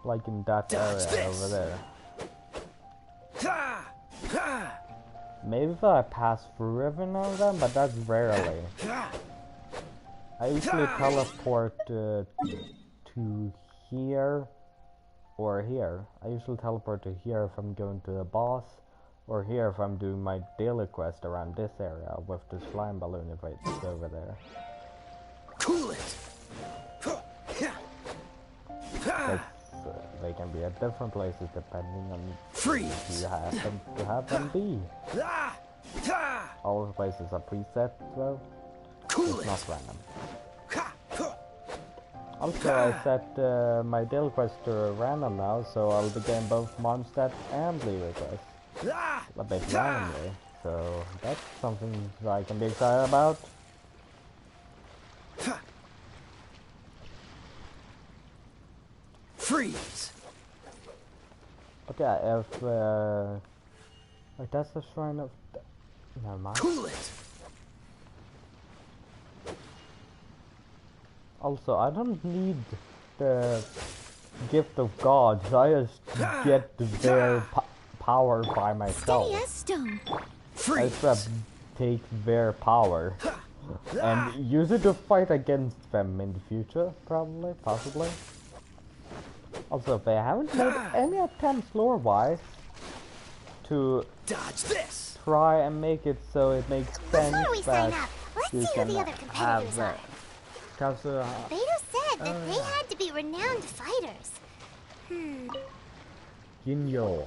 Like in that area over there. Maybe if I pass through every now and then, but that's rarely. I usually teleport to here or here. I usually teleport to here if I'm going to the boss, or here if I'm doing my daily quest around this area with this flying balloon if it's over there.
Cool it!
They can be at different places depending on
Freeze.
who you happen to have them be. All the places are preset though.
Cool
it's not random. Also, I set my daily quest to random now, so I'll be getting both Mondstadt and Leeway quests. A bit randomly, so that's something that I can be excited about.
Freeze!
Okay, if like that's the shrine of... Never mind.
Cool it!
Also, I don't need the gift of gods. I just get their power by myself.
Steady as stone.
I just take their power and use it to fight against them in the future, probably, possibly. Also, they haven't made any attempts lore-wise to
dodge this.
Try and make it so it makes sense that you can have that. Because
Beto said that they had to be renowned fighters.
Ginyo.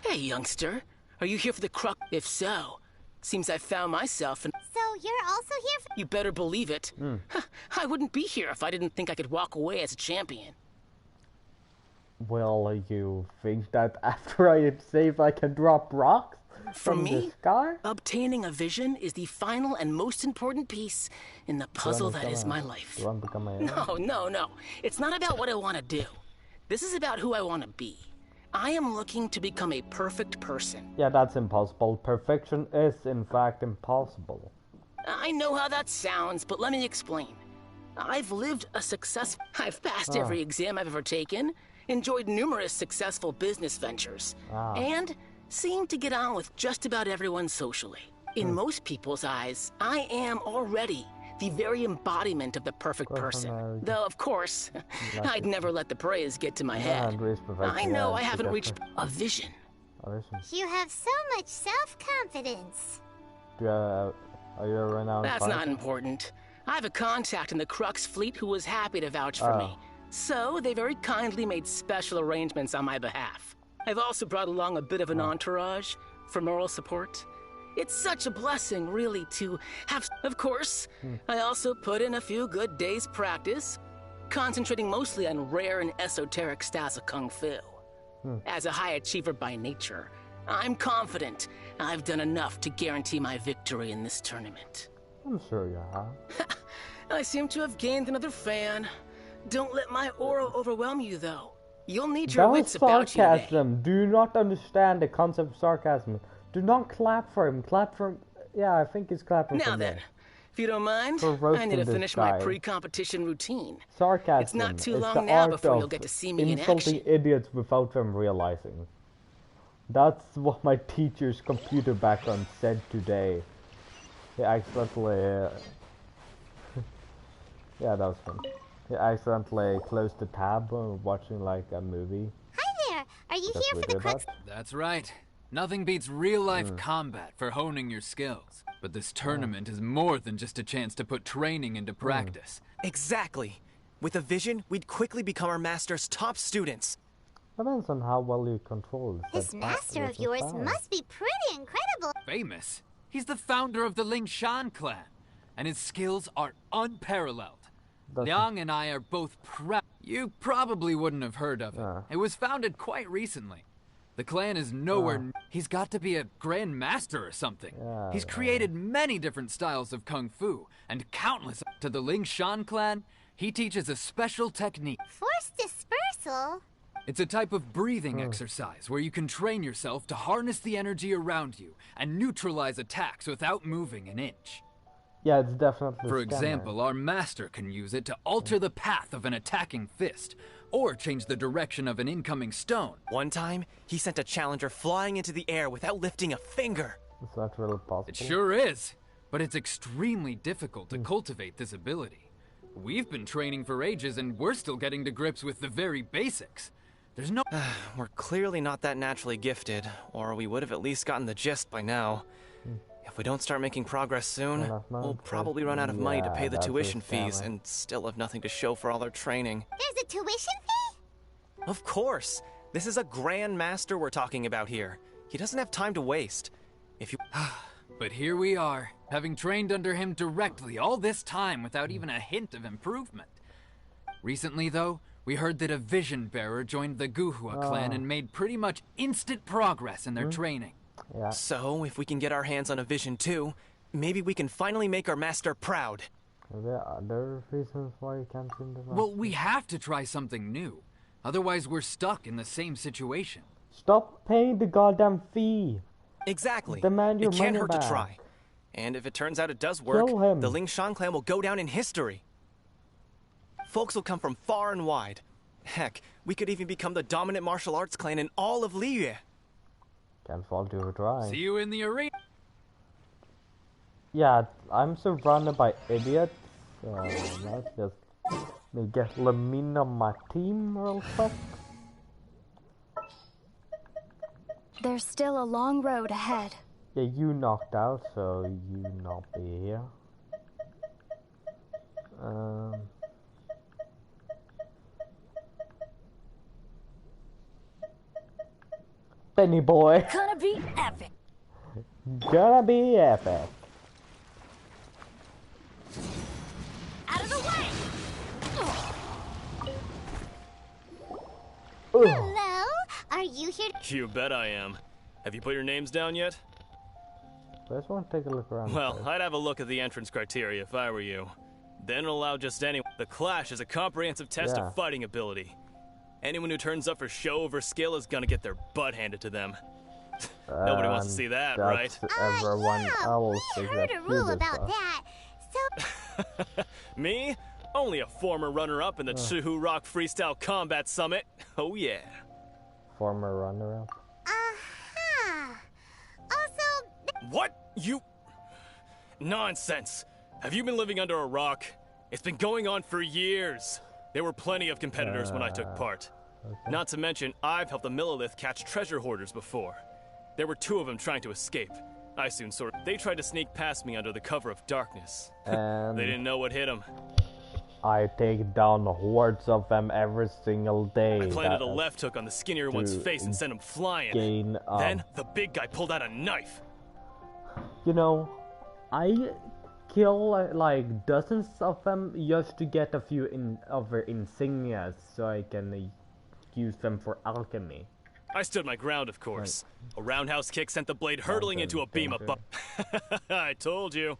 Hey, youngster. Are you here for the crux? If so, seems I found myself.
So you're also here for...
You better believe it. I wouldn't be here if I didn't think I could walk away as a champion.
Well, you think that after I save I can drop rocks from the sky?
Obtaining a vision is the final and most important piece in the puzzle that is my life. No. It's not about what I want to do. This is about who I want to be. I am looking to become a perfect person.
Yeah, that's impossible. Perfection is, in fact, impossible.
I know how that sounds, but let me explain. I've lived a success. I've passed every exam I've ever taken, enjoyed numerous successful business ventures, and seem to get on with just about everyone socially. In most people's eyes, I am already the very embodiment of the perfect person. Though, of course, I'd never let the praise get to my head. I know I haven't reached a vision.
You have so much self-confidence.
Are you a renowned
That's not important. I have a contact in the Crux fleet who was happy to vouch for me. So, they very kindly made special arrangements on my behalf. I've also brought along a bit of an entourage for moral support. It's such a blessing, really, to have... Of course, I also put in a few good days' practice, concentrating mostly on rare and esoteric styles of Kung Fu. As a high achiever by nature, I'm confident I've done enough to guarantee my victory in this tournament.
I'm sure you have.
I seem to have gained another fan. Don't let my aura overwhelm you, though. You'll need your wits about you today.
Sarcasm. Do not understand the concept of sarcasm. Do not clap for him. Clap for him. Yeah, I think he's clapping for me.
Now then, if you don't mind, I need to finish my pre-competition routine.
Sarcasm.
It's not too long now before you'll get to see me in action.
Insulting idiots without them realizing. That's what my teacher's computer background said today. He accidentally... yeah, that was fun. He accidentally closed the tab while watching like a movie.
Hi there! Are you here for the Crux?
That's right. Nothing beats real-life combat for honing your skills. But this tournament is more than just a chance to put training into practice.
Exactly. With a vision, we'd quickly become our master's top students.
Depends on how well you control it.
This master of yours must be pretty incredible.
Famous? He's the founder of the Lingshan clan, and his skills are unparalleled. Liang and I are both proud. You probably wouldn't have heard of it. It was founded quite recently. The clan is nowhere... He's got to be a Grand Master or something. He's created many different styles of Kung Fu, and countless... To the Lingshan clan, he teaches a special technique.
Force dispersal?
It's a type of breathing exercise where you can train yourself to harness the energy around you and neutralize attacks without moving an inch.
Yeah, it's definitely...
For example, our master can use it to alter the path of an attacking fist, or change the direction of an incoming stone.
One time, he sent a challenger flying into the air without lifting a finger.
Is that really possible?
It sure is, but it's extremely difficult to cultivate this ability. We've been training for ages and we're still getting to grips with the very basics. There's no...
We're clearly not that naturally gifted, or we would have at least gotten the gist by now. If we don't start making progress soon, we'll probably run out of money to pay the tuition fees and still have nothing to show for all our training.
There's a tuition fee?
Of course! This is a Grand Master we're talking about here. He doesn't have time to waste. If you...
But here we are, having trained under him directly all this time without even a hint of improvement. Recently, though, we heard that a vision bearer joined the Guhua clan and made pretty much instant progress in their training.
Yeah.
So, if we can get our hands on a vision too, maybe we can finally make our master proud.
Are there other reasons why you can't seem to...
Well, we have to try something new. Otherwise, we're stuck in the same situation.
Stop paying the goddamn fee.
Exactly.
Demand your
money back. It can't hurt to try. And if it turns out it does work, the Lingshan clan will go down in history. Folks will come from far and wide. Heck, we could even become the dominant martial arts clan in all of Liyue.
Can't fault you for trying.
See you in the arena.
Yeah, I'm surrounded by idiots. Let's just get Lamina on my team real quick.
There's still a long road ahead.
Yeah, you knocked out, so you not be here. Benny boy.
Gonna be epic.
Gonna be epic.
Out of the way.
Hello? Are you here?
You bet I am. Have you put your names down yet?
Let's want to take a look around.
Well, I'd have a look at the entrance criteria if I were you. Then allow just anyone. The Clash is a comprehensive test of fighting ability. Anyone who turns up for show over skill is gonna get their butt handed to them. Nobody wants to see that, right?
Everyone else
we heard a rule about that. So
me? Only a former runner-up in the Chihu Rock Freestyle Combat Summit. Oh yeah.
Former runner-up?
Also...
What? You... Nonsense. Have you been living under a rock? It's been going on for years. There were plenty of competitors when I took part.
Okay.
Not to mention, I've helped the Millilith catch treasure hoarders before. There were 2 of them trying to escape. I soon They tried to sneak past me under the cover of darkness. They didn't know what hit them.
I take down hordes of them every single day.
I planted a left hook on the skinnier one's face and sent him flying. Then, the big guy pulled out a knife.
You know, I kill like dozens of them just to get a few of their insignias so I can use them for alchemy.
I stood my ground, of course. A roundhouse kick sent the blade hurtling into a beam above. I told you.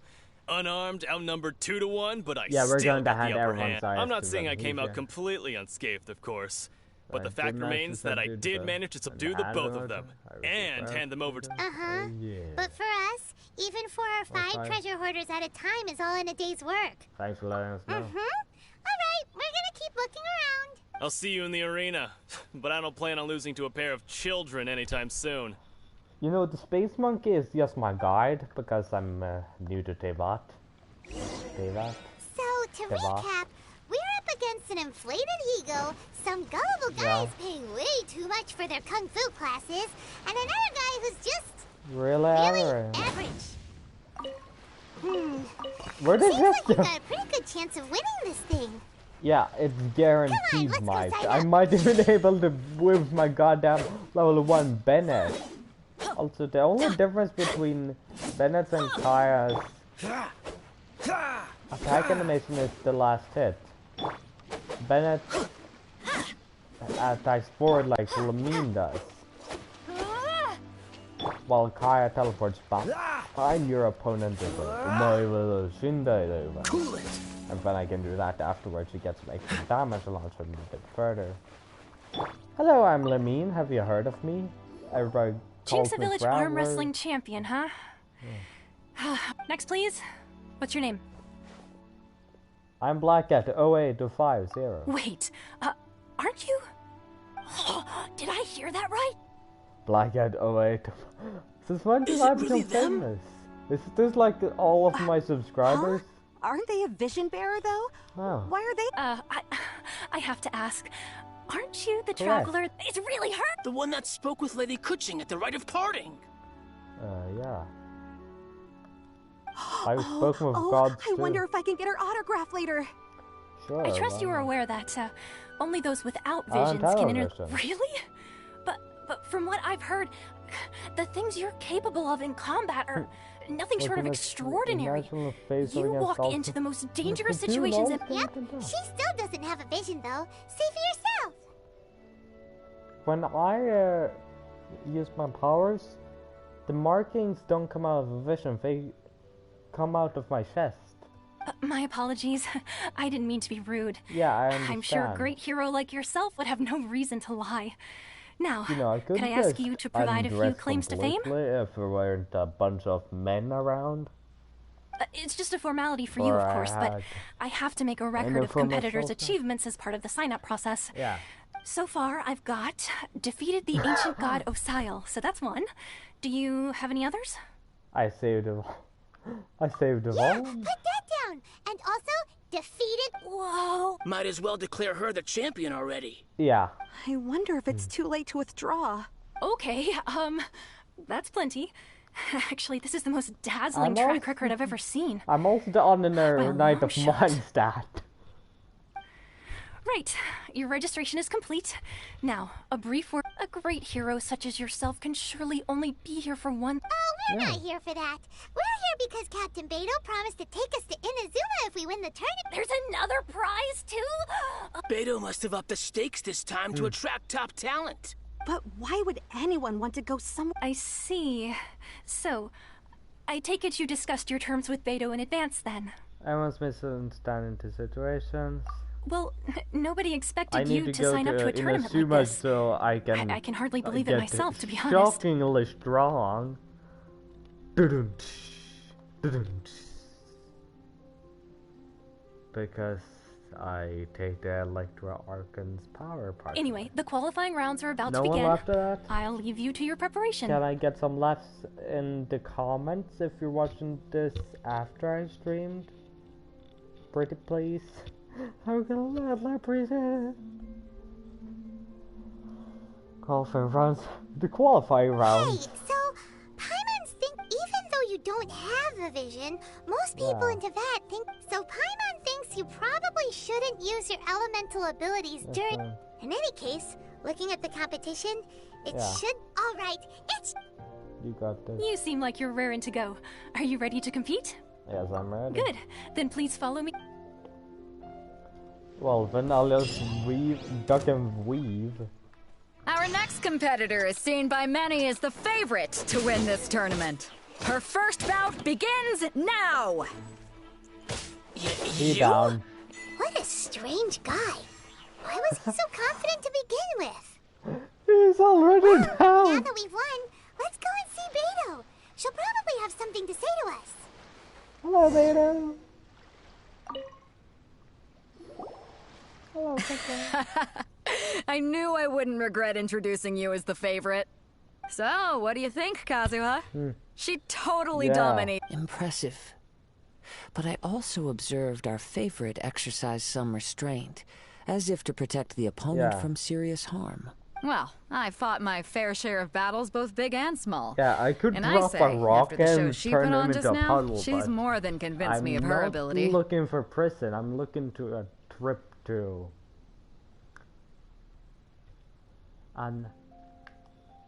Unarmed, outnumbered 2 to 1, but I still got the upper hand. I'm not saying I came out completely unscathed, of course. But the fact remains that I did manage to subdue the both of them, and hand them over to...
But for us, even 4 or 5 treasure hoarders at a time is all in a day's work.
Thanks for letting us know.
Alright, we're gonna keep looking around.
I'll see you in the arena, but I don't plan on losing to a pair of children anytime soon.
You know, the Space Monkey is just my guide, because I'm new to Tevat.
So, to recap, we're up against an inflated ego, some gullible guys paying way too much for their kung fu classes, and another guy who's just...
really
average.
Where did
Seems like we got a pretty good chance of winning this thing.
Yeah, it's guaranteed, Mike. I might even be able to with my goddamn level 1 Bennett. Also, the only difference between Bennett's and Kaya's attack animation is the last hit. Bennett attacks forward like Lamine does, while Kaya teleports back behind your opponent with a Cool it. And then I can do that afterwards. It gets some extra damage and launch him a bit further. Hello, I'm Lamine. Have you heard of me? Everybody calls
Jinx,
me
Village
Traveler.
arm wrestling champion, huh? Next, please. What's your name?
I'm Blackcat 08250.
Wait, aren't you? Did I hear that right?
Blackcat 08. Since when did I become famous? Is this like all of my subscribers?
Aren't they a vision bearer though?
Oh.
Why are they?
I have to ask. Aren't you the traveler? It's really her.
The one that spoke with Lady Kuching at the rite of parting.
Yeah. I've spoken with gods
I wonder if I can get her autograph later.
Sure.
I trust you are aware that only those without visions can enter. Really? But from what I've heard, the things you're capable of in combat are nothing short of extraordinary. You walk into the most dangerous situations and...
Yep, she still doesn't have a vision though. See for yourself.
When I use my powers, the markings don't come out of a vision, they come out of my chest.
My apologies. I didn't mean to be rude.
Yeah, I understand.
I'm sure a great hero like yourself would have no reason to lie. Now,
you know,
could I ask you to provide a few claims to fame?
If there weren't a bunch of men around?
It's just a formality for you, of course, but I have to make a record of competitors' achievements as part of the sign-up process.
Yeah.
So far, I've got defeated the ancient god Osile, so that's one. Do you have any others?
I saved them all. I saved them all.
Put that down! And also, defeated...
Whoa!
Might as well declare her the champion already.
Yeah.
I wonder if it's too late to withdraw.
Okay, that's plenty. Actually, this is the most dazzling track record I've ever seen.
I'm also on the Night of Mondstadt.
Right. Your registration is complete. Now, a brief word. A great hero such as yourself can surely only be here for one...
Oh, we're not here for that. We're here because Captain Beto promised to take us to Inazuma if we win the tournament.
There's another prize, too?
Beto must have upped the stakes this time to attract top talent.
But why would anyone want to go somewhere?
I see. So, I take it you discussed your terms with Beto in advance, then?
I must misunderstand into situations.
Well, nobody expected you to sign up to a tournament like this.
So I can
hardly believe it myself, to be honest.
Shockingly strong. Because I take the Electro Arcan's power part.
Anyway, the qualifying rounds are about to begin.
No one left that?
I'll leave you to your preparation.
Can I get some laughs in the comments if you're watching this after I streamed? Pretty please. I'm gonna let present qualifying rounds. The qualifying rounds.
Hey, so Paimons think even though you don't have a vision, most people in Teyvat think so. Paimon thinks you probably shouldn't use your elemental abilities during. In any case, looking at the competition, it should. All right, it's.
You got this.
You seem like you're raring to go. Are you ready to compete?
Yes, I'm ready.
Good. Then please follow me.
Well, then I'll just duck and weave.
Our next competitor is seen by many as the favorite to win this tournament. Her first bout begins now!
He down.
What a strange guy. Why was he so confident to begin with?
He's already down!
Now that we've won, let's go and see Beto. She'll probably have something to say to us.
Hello, Beto. Hello,
I knew I wouldn't regret introducing you as the favorite. So, what do you think, Kazuha? She totally dominated.
Impressive. But I also observed our favorite exercise some restraint, as if to protect the opponent from serious harm.
Well, I fought my fair share of battles, both big and small.
Yeah, I could
and
drop a rock and turn him into a puddle,
she's more than convinced me of her ability.
I'm not looking for prison. I'm looking to a trip to an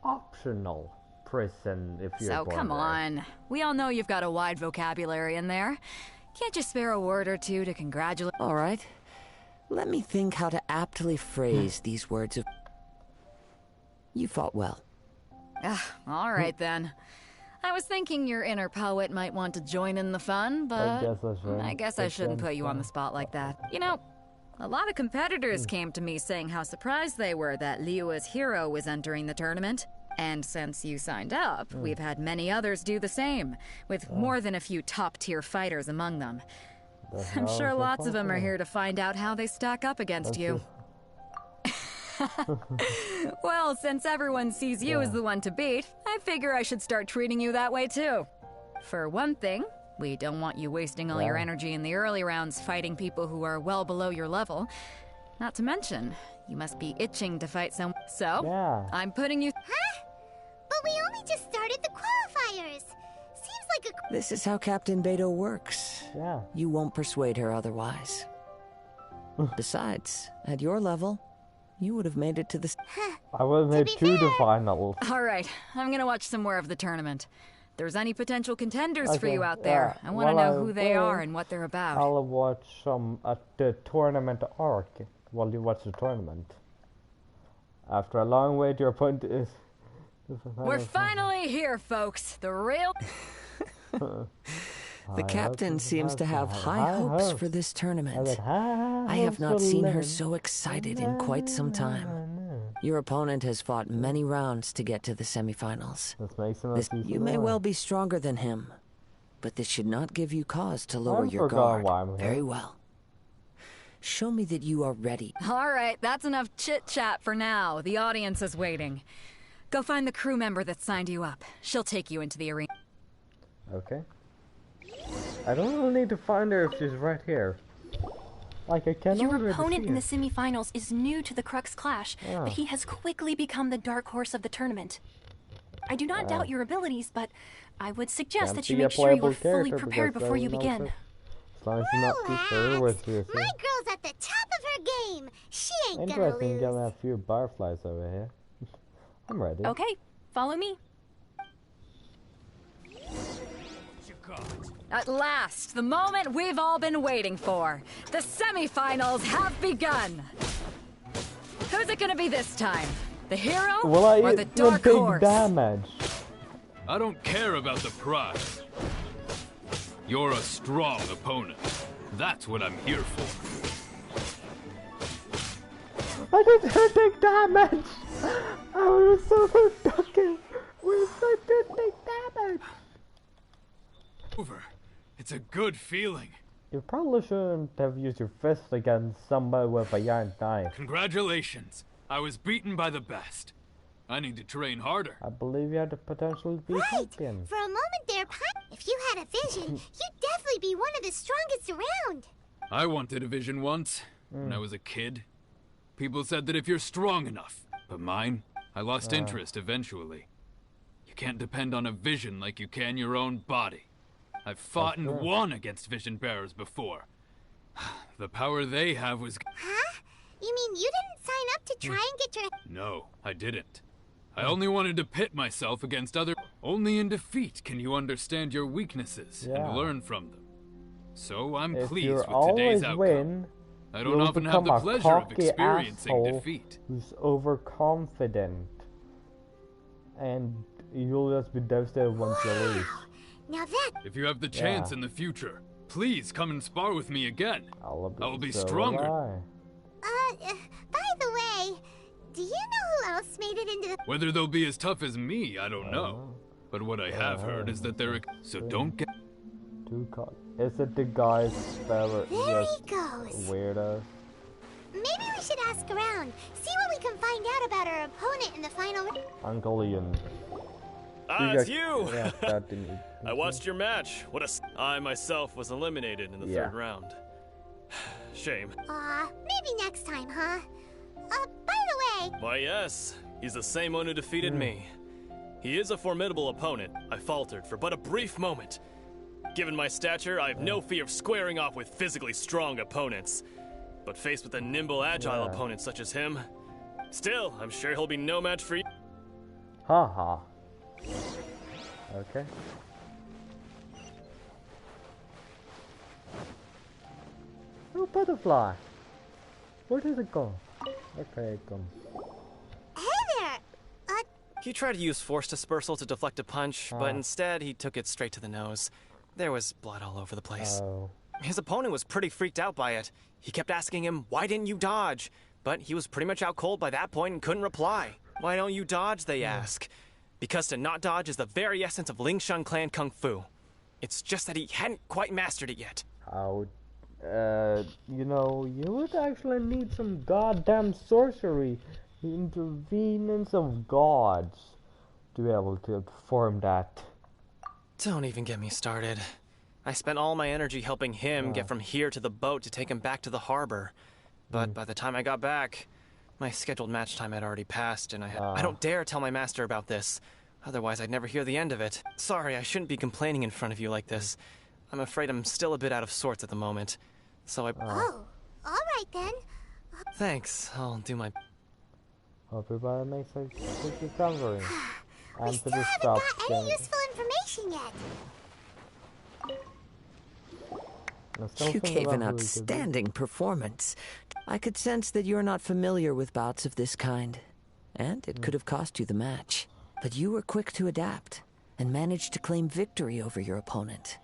optional prison, if you're
So come on, we all know you've got a wide vocabulary in there. Can't you spare a word or two to congratulate?
All right, let me think how to aptly phrase these words of. You fought well.
All right then. I was thinking your inner poet might want to join in the fun, but I guess I shouldn't put you on the spot like that. You know, a lot of competitors came to me saying how surprised they were that Liyue's hero was entering the tournament. And since you signed up, we've had many others do the same, with more than a few top-tier fighters among them. I'm sure lots of them are here to find out how they stack up against you. Well, since everyone sees you as the one to beat, I figure I should start treating you that way too. For one thing, we don't want you wasting all your energy in the early rounds fighting people who are well below your level. Not to mention, you must be itching to fight someone. So, I'm putting you...
Huh? But we only just started the qualifiers. Seems like a...
This is how Captain Beto works.
Yeah.
You won't persuade her otherwise. Besides, at your level, you would have made it to the...
I would have made to the finals.
Alright, I'm gonna watch some more of the tournament. If there's any potential contenders for you out there, I want to know who they are and what they're about.
I'll watch some at the tournament arc while you watch the tournament. After a long wait, your point is...
We're finally here, folks. The real...
The captain seems to have high hopes for this tournament. I have not seen her so excited in quite some time. Your opponent has fought many rounds to get to the semifinals. You may well be stronger than him, but this should not give you cause to lower your guard. Very well. Show me that you are ready.
All right, that's enough chit-chat for now. The audience is waiting. Go find the crew member that signed you up. She'll take you into the arena.
Okay. I don't really need to find her if she's right here. Like, I cannot
Your opponent in the semifinals is new to the Crux Clash, but he has quickly become the dark horse of the tournament. I do not doubt your abilities, but I would suggest that you make sure you are fully prepared before you begin.
Relax. My girl's at the top of her game. She ain't gonna lose.
Interesting, getting a few barflies over here. I'm ready.
Okay, follow me.
At last, the moment we've all been waiting for. The semifinals have begun. Who's it gonna be this time? The hero or the dark horse?
Damage?
I don't care about the prize. You're a strong opponent. That's what I'm here for.
I didn't take damage! I was so ducking with I didn't take damage!
Over. It's a good feeling.
You probably shouldn't have used your fist against somebody with a giant knife.
Congratulations. I was beaten by the best. I need to train harder.
I believe you have the potential to be champion.
For a moment there, if you had a vision, you'd definitely be one of the strongest around.
I wanted a vision once, when I was a kid. People said that if you're strong enough, but mine, I lost interest eventually. You can't depend on a vision like you can your own body. I've fought and won against vision bearers before. The power they have was...
Huh? You mean you didn't sign up to try and get your...
No, I didn't. I only wanted to pit myself against other... Only in defeat can you understand your weaknesses and learn from them. So I'm pleased with today's outcome. I don't often have the pleasure of experiencing defeat.
Who's overconfident. And you'll just be devastated once you lose.
Now that...
If you have the chance in the future, please come and spar with me again. I'll be stronger.
By the way, do you know who else made it into the...
Whether they'll be as tough as me, I don't know. But what I have heard is that they're... So don't get...
Is it the guys that were just weirdos?
Maybe we should ask around, see what we can find out about our opponent in the final...
Uncle Ian.
It's you! Yeah, I watched your match. I myself was eliminated in the third round. Shame.
Maybe next time, huh? By the way...
Why, yes. He's the same one who defeated me. He is a formidable opponent. I faltered for but a brief moment. Given my stature, I have no fear of squaring off with physically strong opponents. But faced with a nimble, agile opponent such as him, still, I'm sure he'll be no match for you.
Haha. Okay. Oh, butterfly. Where did it go? Okay, it comes.
Hey there!
He tried to use force dispersal to deflect a punch, but instead he took it straight to the nose. There was blood all over the place. His opponent was pretty freaked out by it. He kept asking him, why didn't you dodge? But he was pretty much out cold by that point and couldn't reply. Why don't you dodge, they ask. Because to not dodge is the very essence of Lingshan clan kung fu. It's just that he hadn't quite mastered it yet.
You know, you would actually need some goddamn sorcery, the intervenence of gods, to be able to perform that.
Don't even get me started. I spent all my energy helping him get from here to the boat to take him back to the harbor. But by the time I got back, my scheduled match time had already passed, and I don't dare tell my master about this. Otherwise, I'd never hear the end of it. Sorry, I shouldn't be complaining in front of you like this. I'm afraid I'm still a bit out of sorts at the moment. So
Oh, alright then.
Thanks, I'll do my...
Hope everybody makes a quick recovery.
We still haven't got any useful information yet.
You gave an outstanding performance. I could sense that you're not familiar with bouts of this kind, and it could have cost you the match. But you were quick to adapt, and managed to claim victory over your opponent.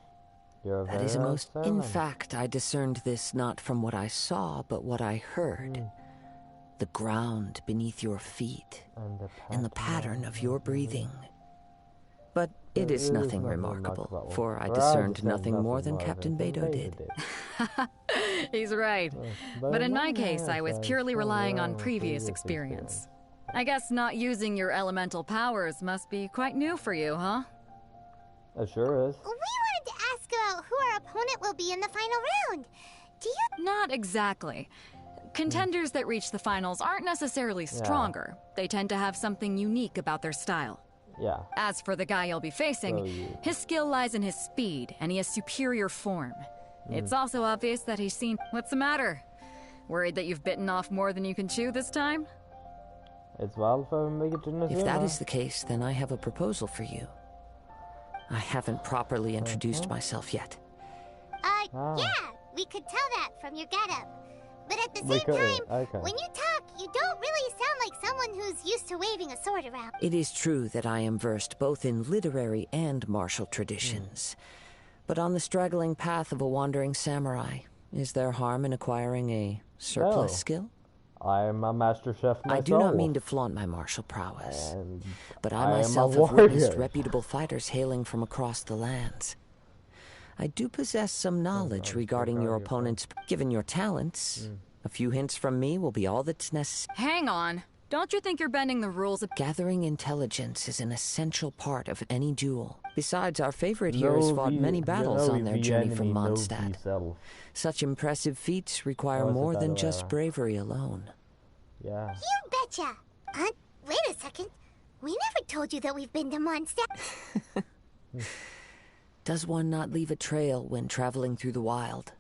That is a most... In fact, I discerned this not from what I saw, but what I heard. The ground beneath your feet, and the pattern of your breathing. But it is nothing remarkable, for I discerned nothing more than Captain Beto did.
He's right. But in my case, I was purely relying on previous experience. I guess not using your elemental powers must be quite new for you, huh?
It sure is.
We wanted to ask about who our opponent will be in the final round. Do you?
Not exactly. Contenders that reach the finals aren't necessarily stronger. They tend to have something unique about their style.
Yeah.
As for the guy you'll be facing, his skill lies in his speed, and he has superior form. It's also obvious that he's seen... What's the matter? Worried that you've bitten off more than you can chew this time?
It's well for me to know.
If that is the case, then I have a proposal for you. I haven't properly introduced myself yet.
Yeah, we could tell that from your getup. But at the same time, when you talk, you don't really sound like someone who's used to waving a sword around.
It is true that I am versed both in literary and martial traditions. But on the straggling path of a wandering samurai, is there harm in acquiring a surplus skill?
I'm a master chef myself.
I do not mean to flaunt my martial prowess, but I myself have witnessed reputable fighters hailing from across the lands. I do possess some knowledge regarding your opponents. Given your talents, a few hints from me will be all that's necessary.
Hang on. Don't you think you're bending the rules?
Gathering intelligence is an essential part of any duel. Besides, our favorite heroes fought many battles on their journey from Mondstadt. Such impressive feats require more than just bravery alone.
Yeah.
You betcha! Wait a second. We never told you that we've been to Mondstadt.
Does one not leave a trail when traveling through the wild?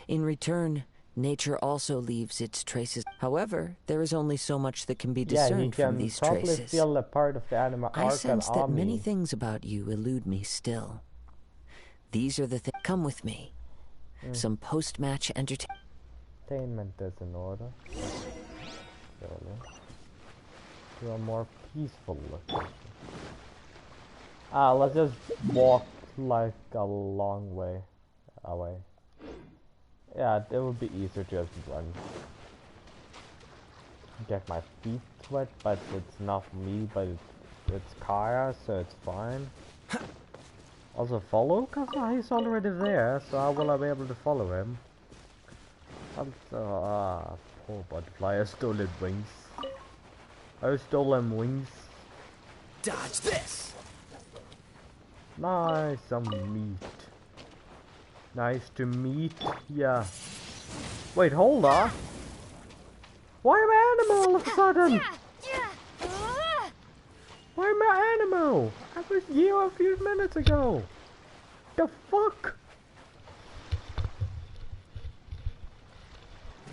In return, nature also leaves its traces. However, there is only so much that can be discerned from these traces.
Feel a part of the animal
I sense that many things about you elude me still. These are the things. Come with me. Some post-match
entertainment is in order. To a more peaceful location. Let's just walk like a long way away. Yeah, it would be easier to just run. Get my feet wet, but it's not me, but it's Kaya, so it's fine. Also follow, cause he's already there, so how will I be able to follow him? Also, poor butterfly, I stole his wings. I stole him wings.
Dodge this!
Nice, some meat. Nice to meet ya. Wait, hold on. Why am I animal all of a sudden? Why am I animal? I was you a few minutes ago. The fuck?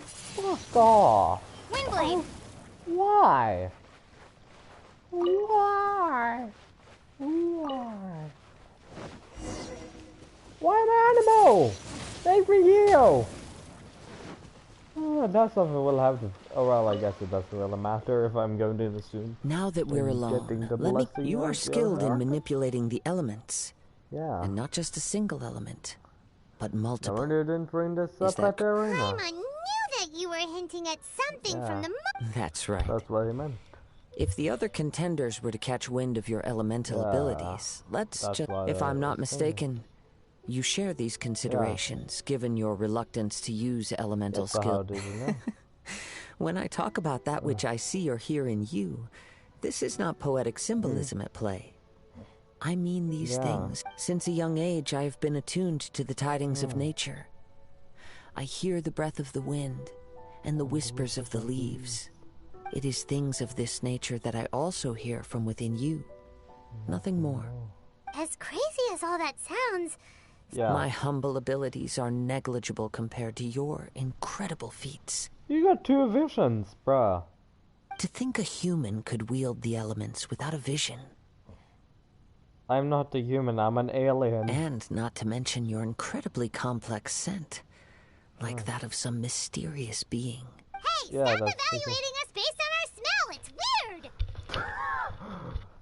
Fuck off.
Windblade.
Why? Why? Why? Why am I animal? Thank you. Oh, that's something we'll have to. Oh well, I guess it doesn't really matter if I'm going to this soon.
Now that we're alone, you are skilled in manipulating the elements.
Yeah.
And not just a single element, but multiple.
No, didn't bring this up at the arena.
Paimon knew that you were hinting at something from the.
That's right.
That's what he meant.
If the other contenders were to catch wind of your elemental abilities, if I'm not mistaken, you share these considerations, given your reluctance to use elemental skill.
How did you know?
When I talk about that which I see or hear in you, this is not poetic symbolism at play. I mean these things. Since a young age, I have been attuned to the tidings of nature. I hear the breath of the wind and the whispers of the leaves. It is things of this nature that I also hear from within you. Nothing more.
As crazy as all that sounds...
My humble abilities are negligible compared to your incredible feats.
You got 2 visions, bruh.
To think a human could wield the elements without a vision.
I'm not a human, I'm an alien.
And not to mention your incredibly complex scent. Like that of some mysterious being.
Hey, stop evaluating us based on our smell! It's weird!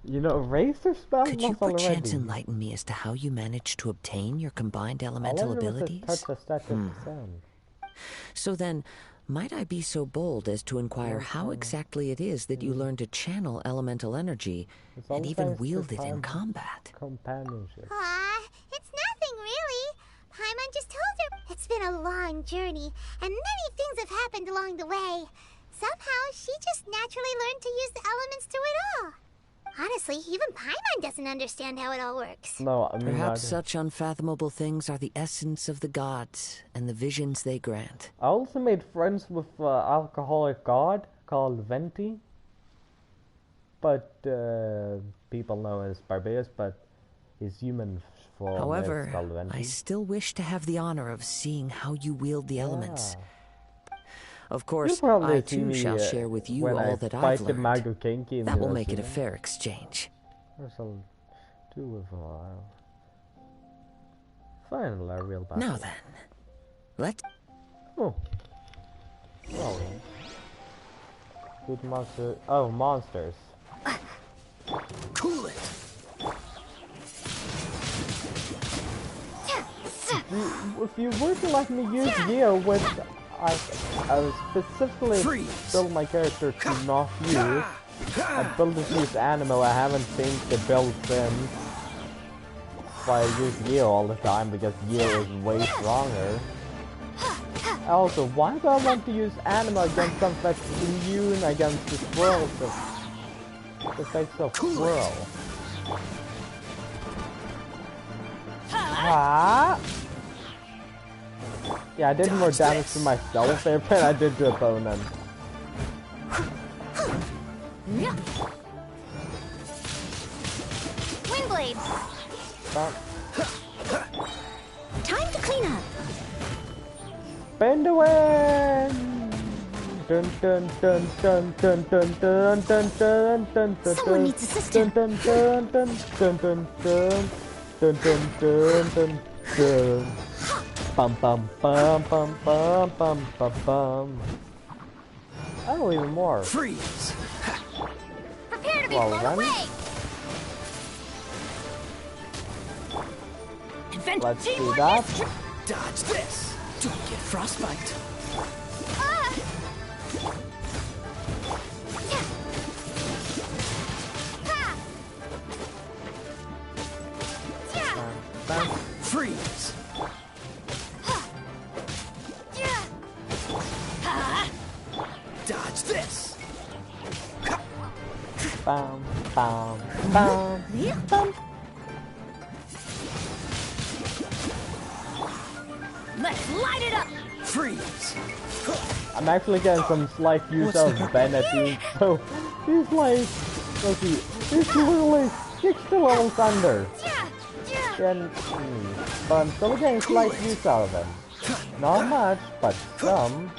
You know, razor spell.
Could you perchance enlighten me as to how you managed to obtain your combined elemental abilities? So then, might I be so bold as to inquire how exactly it is that you learned to channel elemental energy and even wield it in combat?
Companionship.
It's nothing really. Paimon just told her. It's been a long journey, and many things have happened along the way. Somehow, she just naturally learned to use the elements through it all. Honestly, even Paimon doesn't understand how it all works.
No, I mean,
perhaps such unfathomable things are the essence of the gods and the visions they grant.
I also made friends with an alcoholic god called Venti. But people know him as Barbaeus, but his human form
However,
is called Venti.
I still wish to have the honor of seeing how you wield the elements. Of course, I too shall share with you all that I've learned. That will make it a fair exchange.
I'll do with finally a real battle.
Now then, let's...
Oh. Well, good monster... Oh, monsters.
Cool it!
If you were to let me use Geo with... I specifically build my character to not use. I build this use Animal. I haven't changed the build since. I use Geo all the time because Geo is way stronger. Also, why do I want to use Animal against something that's immune against the swirls of the effects of swirl? Ah! Yeah, I did more damage to myself there than I did to opponents.
Windblade!
Stop.
Time to clean up!
Bend the wind! Dun dun dun dun dun dun dun dun dun dun dun.
Someone needs assistance.
Dun dun dun dun dun dun dun dun dun dun dun. Bum bum bum bum bum bum bum bum. Oh, even more.
Freeze!
Prepare to be blown away!
Let's do that.
Dodge this! Don't get frostbite. Freeze! Dodge this!
Bam, bam, bam, bam.
Let's light it up!
Freeze!
I'm actually getting some slight use of Bennett, so he's like, let's see, he's literally 60 levels under. But I'm still getting slight use out of him. Not much, but some.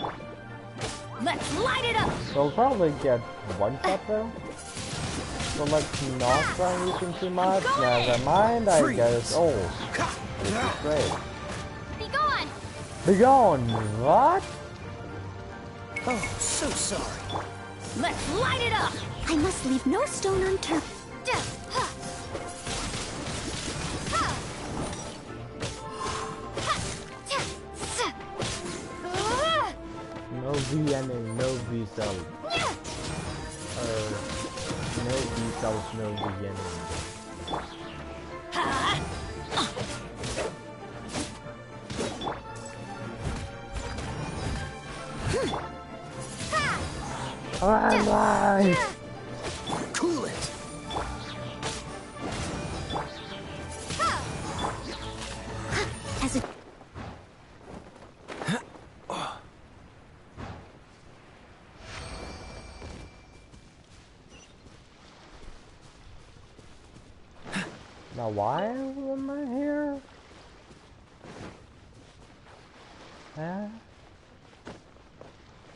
Let's light it up!
We'll probably get one shot though. So let's not try using too much. Never mind, I guess. Oh, this is great.
Be gone!
Be gone! What?
Oh, so sorry.
Let's light it up!
I must leave no stone unturned.
No V ending, no V cell. No V cells, no V ending. Alright!
Cool it!
As a
Now why am I here?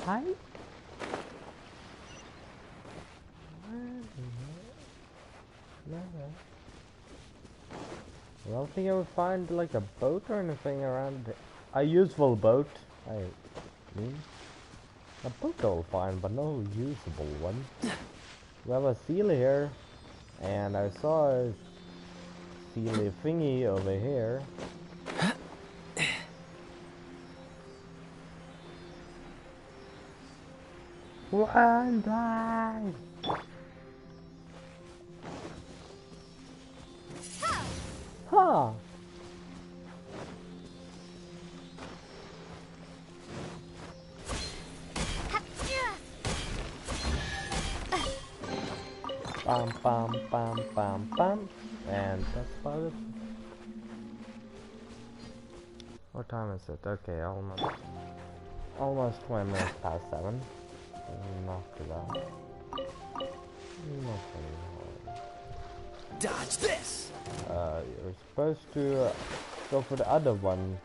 Hi? I don't think I would find like a boat or anything around. A useful boat. I mean, a boat I'll find, but no usable one. We have a seal here, and I saw a sealy thingy over here. Run, die! Huh! Bam, bam, bam, bam, bam. And that's about it. What time is it? Okay, almost 20 minutes past 7. Not too bad. Not very hard.
Dodge this!
You're supposed to go for the other one.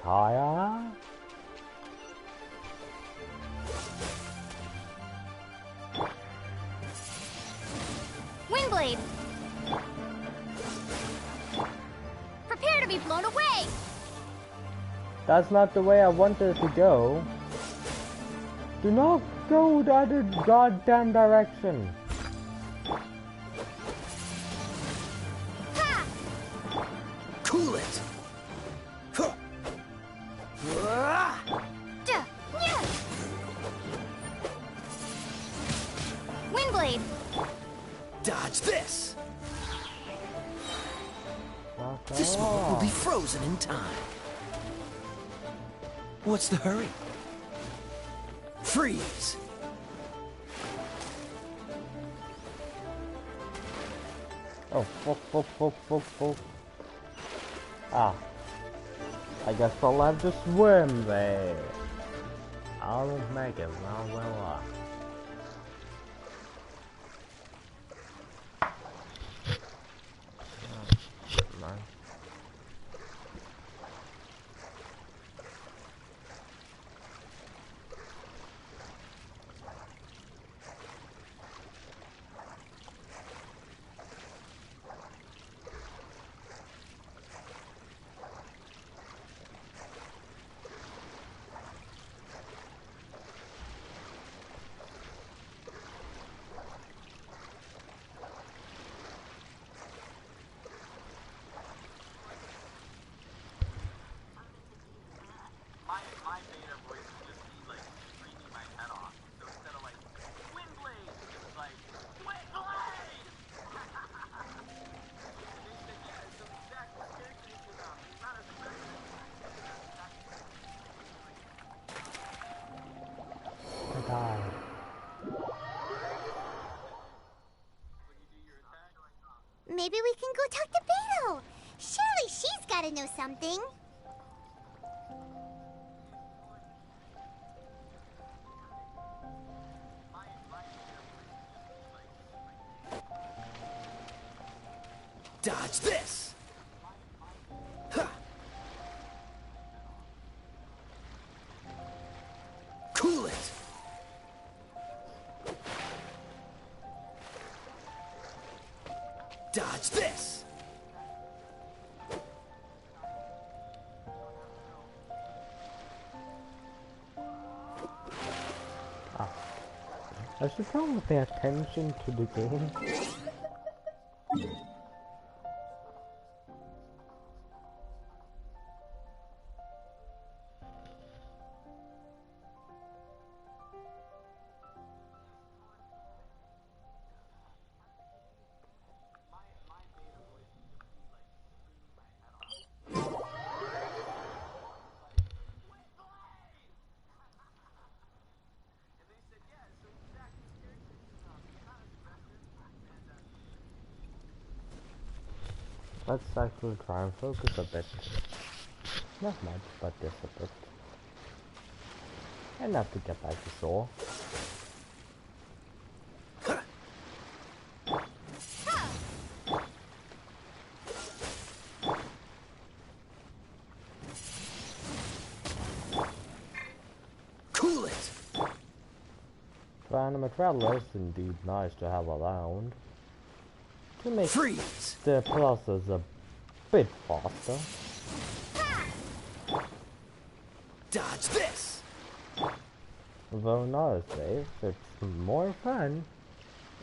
Kaya?
Windblade! Prepare to be blown away!
That's not the way I wanted it to go. Do not go the other goddamn direction.
Ha! Cool it! Huh.
Windblade!
Dodge this! This one will be frozen in time. What's the hurry? Freeze!
Oh, fuck. Ah. I guess I'll have to swim there. I won't make it, now will I?
Maybe we can go talk to Beto. Surely she's gotta know something.
Dodge this! Ha! Cool it! Dodge this!
I should probably pay attention to the game. Let's actually try and focus a bit. Not much, but just a bit. Enough to get back to shore.
Cool it!
Random travelers indeed nice to have around. To make
Freeze!
The process a bit faster.
Dodge this!
Though nowadays it's more fun,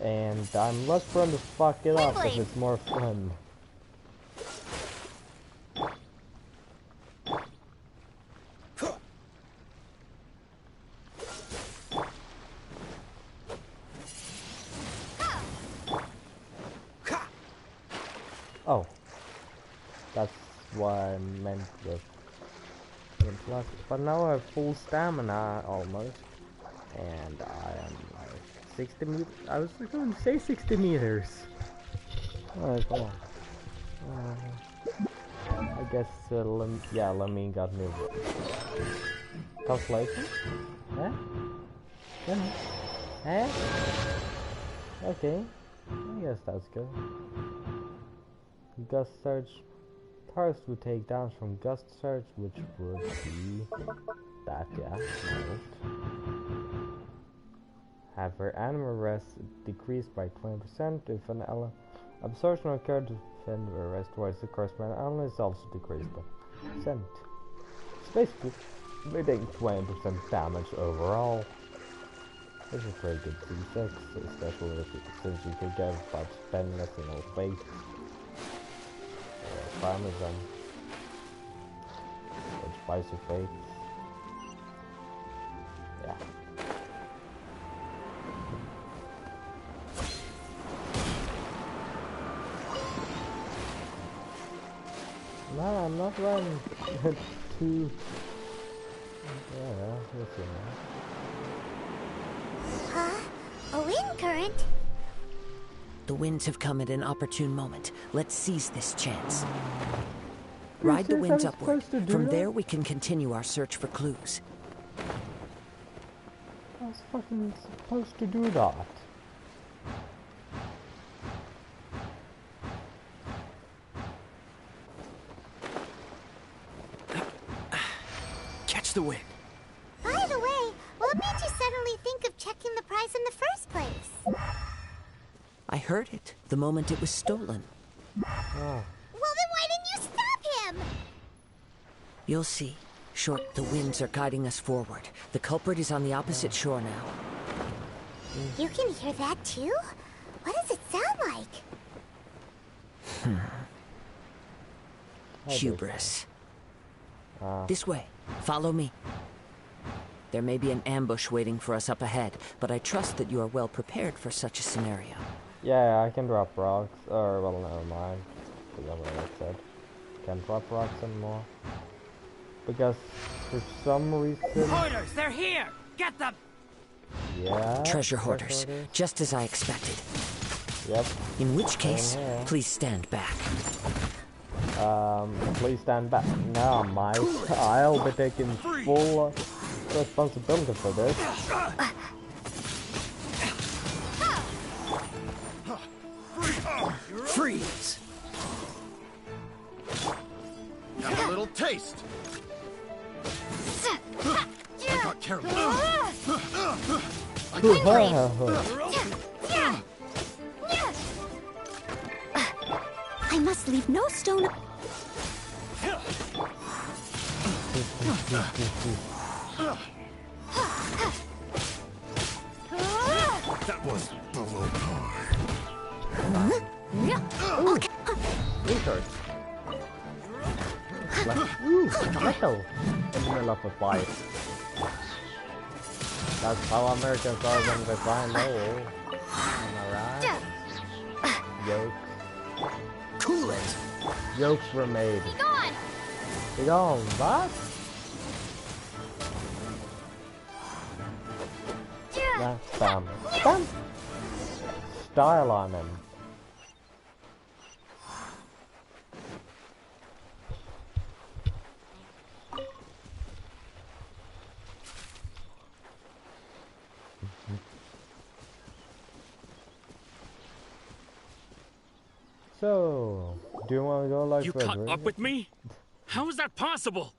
and I'm less prone to fuck it up if it's more fun. Oh, that's what I meant with plus. But now I have full stamina almost, and I am like 60 meters? I was going to say 60 meters. Alright, come on. I guess, Lemmy got moved. Calculation? Huh? Huh? Okay. I guess that's good. Gust Surge. Tars would take downs from Gust Surge, which would be that, yeah. Have her animal rest decreased by 20% if an absorption occurred within the rest towards the corresponding animal is also decreased by %. It's basically doing 20% damage overall. This is pretty good C6, especially since you could get about spending a single fate. Parmesan. Or spicy fate. Yeah. No, I'm not running too. Yeah, we'll see now.
Huh? A wind current?
The winds have come at an opportune moment. Let's seize this chance. Ride the winds upward. From there, we can continue our search for clues.
I was fucking supposed to do that.
Catch the wind.
By the way, what made you suddenly think of checking the prize in the first place?
I heard it the moment it was stolen.
Oh. Well, then why didn't you stop him?
You'll see. Short, the winds are guiding us forward. The culprit is on the opposite shore now.
You can hear that too? What does it sound like?
Hubris. This way. Follow me. There may be an ambush waiting for us up ahead, but I trust that you are well prepared for such a scenario.
Yeah, I can drop rocks. Or, well, never mind. Forget what I said. Can't drop rocks anymore. Because, for some reason...
Hoarders, they're here! Get them!
Yeah?
Treasure hoarders. Just as I expected.
Yep.
In which case, please stand back.
Please stand back. No, Mike. I'll be taking full responsibility for this.
Freeze!
Have a little taste. I got careless.
I must leave no stone.
That was below par.
Okay.
Research. Ooh, metal in the middle of a fight. That's how Americans are when they find oil. Am I right? Yolks.
Cool it!
Yolks were made.
Be gone!
Be gone, what? That's Bam. Style on him. So, do you want to go like
You caught up with me? How is that possible?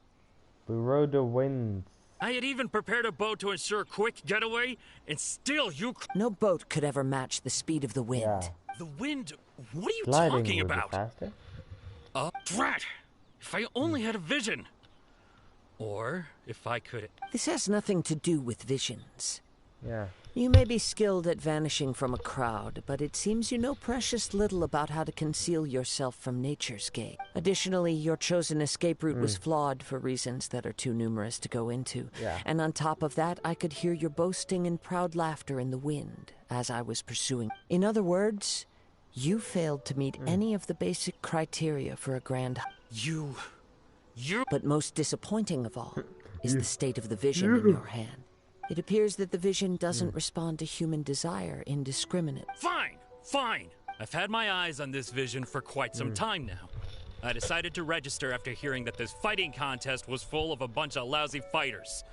We rode the winds.
I had even prepared a boat to ensure a quick getaway, and still you...
No boat could ever match the speed of the wind.
Yeah.
The wind? What are you
Gliding
talking
would be
about?
faster.
Drat! If I only had a vision. Or if I could...
This has nothing to do with visions.
Yeah.
You may be skilled at vanishing from a crowd, but it seems you know precious little about how to conceal yourself from nature's gaze. Additionally, your chosen escape route was flawed for reasons that are too numerous to go into.
Yeah.
And on top of that, I could hear your boasting and proud laughter in the wind as I was pursuing. In other words, you failed to meet any of the basic criteria for a grand...
You...
But most disappointing of all is the state of the vision in your hand. It appears that the vision doesn't respond to human desire indiscriminately.
Fine, fine. I've had my eyes on this vision for quite some time now. I decided to register after hearing that this fighting contest was full of a bunch of lousy fighters.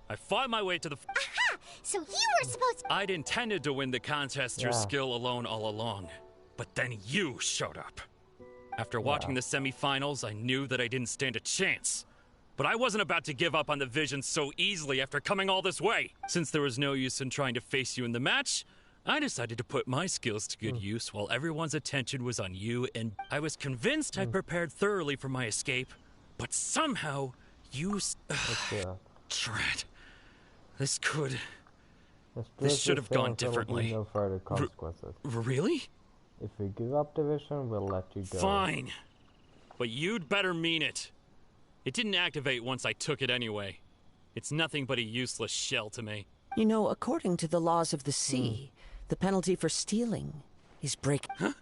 I fought my way to the...
Aha! So you were supposed to...
I'd intended to win the contest through skill alone all along. But then you showed up. After watching the semifinals, I knew that I didn't stand a chance. But I wasn't about to give up on the vision so easily after coming all this way. Since there was no use in trying to face you in the match, I decided to put my skills to good use while everyone's attention was on you, and I was convinced I'd prepared thoroughly for my escape, but somehow you... Dread. This should have gone differently.
No further consequences.
Really?
If we give up the vision, we'll let you go.
Fine. But you'd better mean it. It didn't activate once I took it anyway. It's nothing but a useless shell to me.
You know, according to the laws of the sea, the penalty for stealing is breaking.
Huh?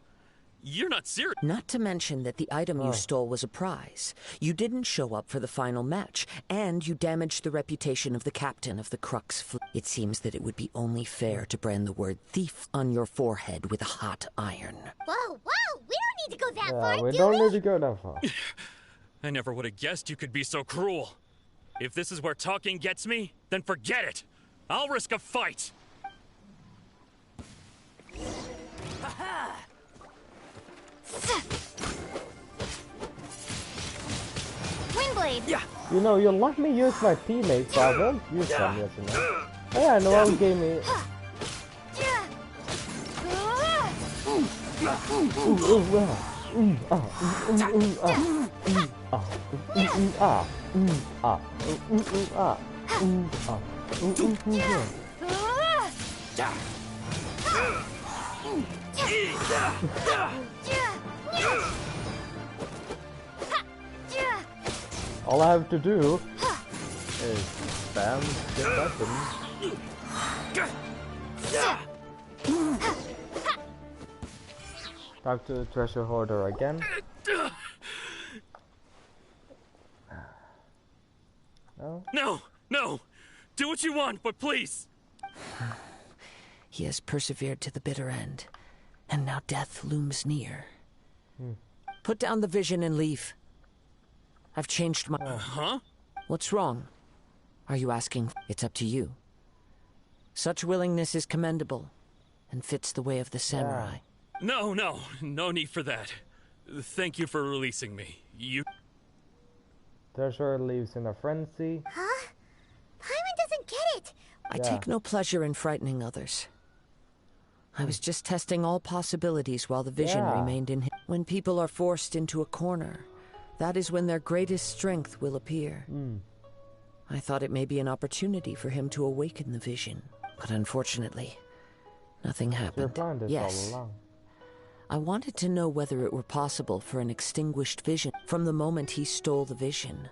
You're not serious.
Not to mention that the item you stole was a prize. You didn't show up for the final match, and you damaged the reputation of the captain of the Crux fleet. It seems that it would be only fair to brand the word thief on your forehead with a hot iron.
Whoa, whoa! We don't need to go that far,
we don't need to go that far.
I never would have guessed you could be so cruel. If this is where talking gets me, then forget it. I'll risk a fight.
Windblade!
Yeah.
You know, you let me use my teammates, so I won't use them, yes or no? Yeah, no one gave me... All I have to do is spam the button. Talk to the treasure hoarder again. No?
No! No! Do what you want, but please!
He has persevered to the bitter end, and now death looms near. Put down the vision and leave. I've changed my...
Huh?
What's wrong? Are you asking? It's up to you. Such willingness is commendable, and fits the way of the samurai.
No need for that. Thank you for releasing me. You...
Treasure leaves in a frenzy.
Huh? Paimon doesn't get it!
I take no pleasure in frightening others. I was just testing all possibilities while the vision remained in him. When people are forced into a corner, that is when their greatest strength will appear. I thought it may be an opportunity for him to awaken the vision, but unfortunately, nothing happened. Yes.
All along.
I wanted to know whether it were possible for an extinguished vision. From the moment he stole the vision,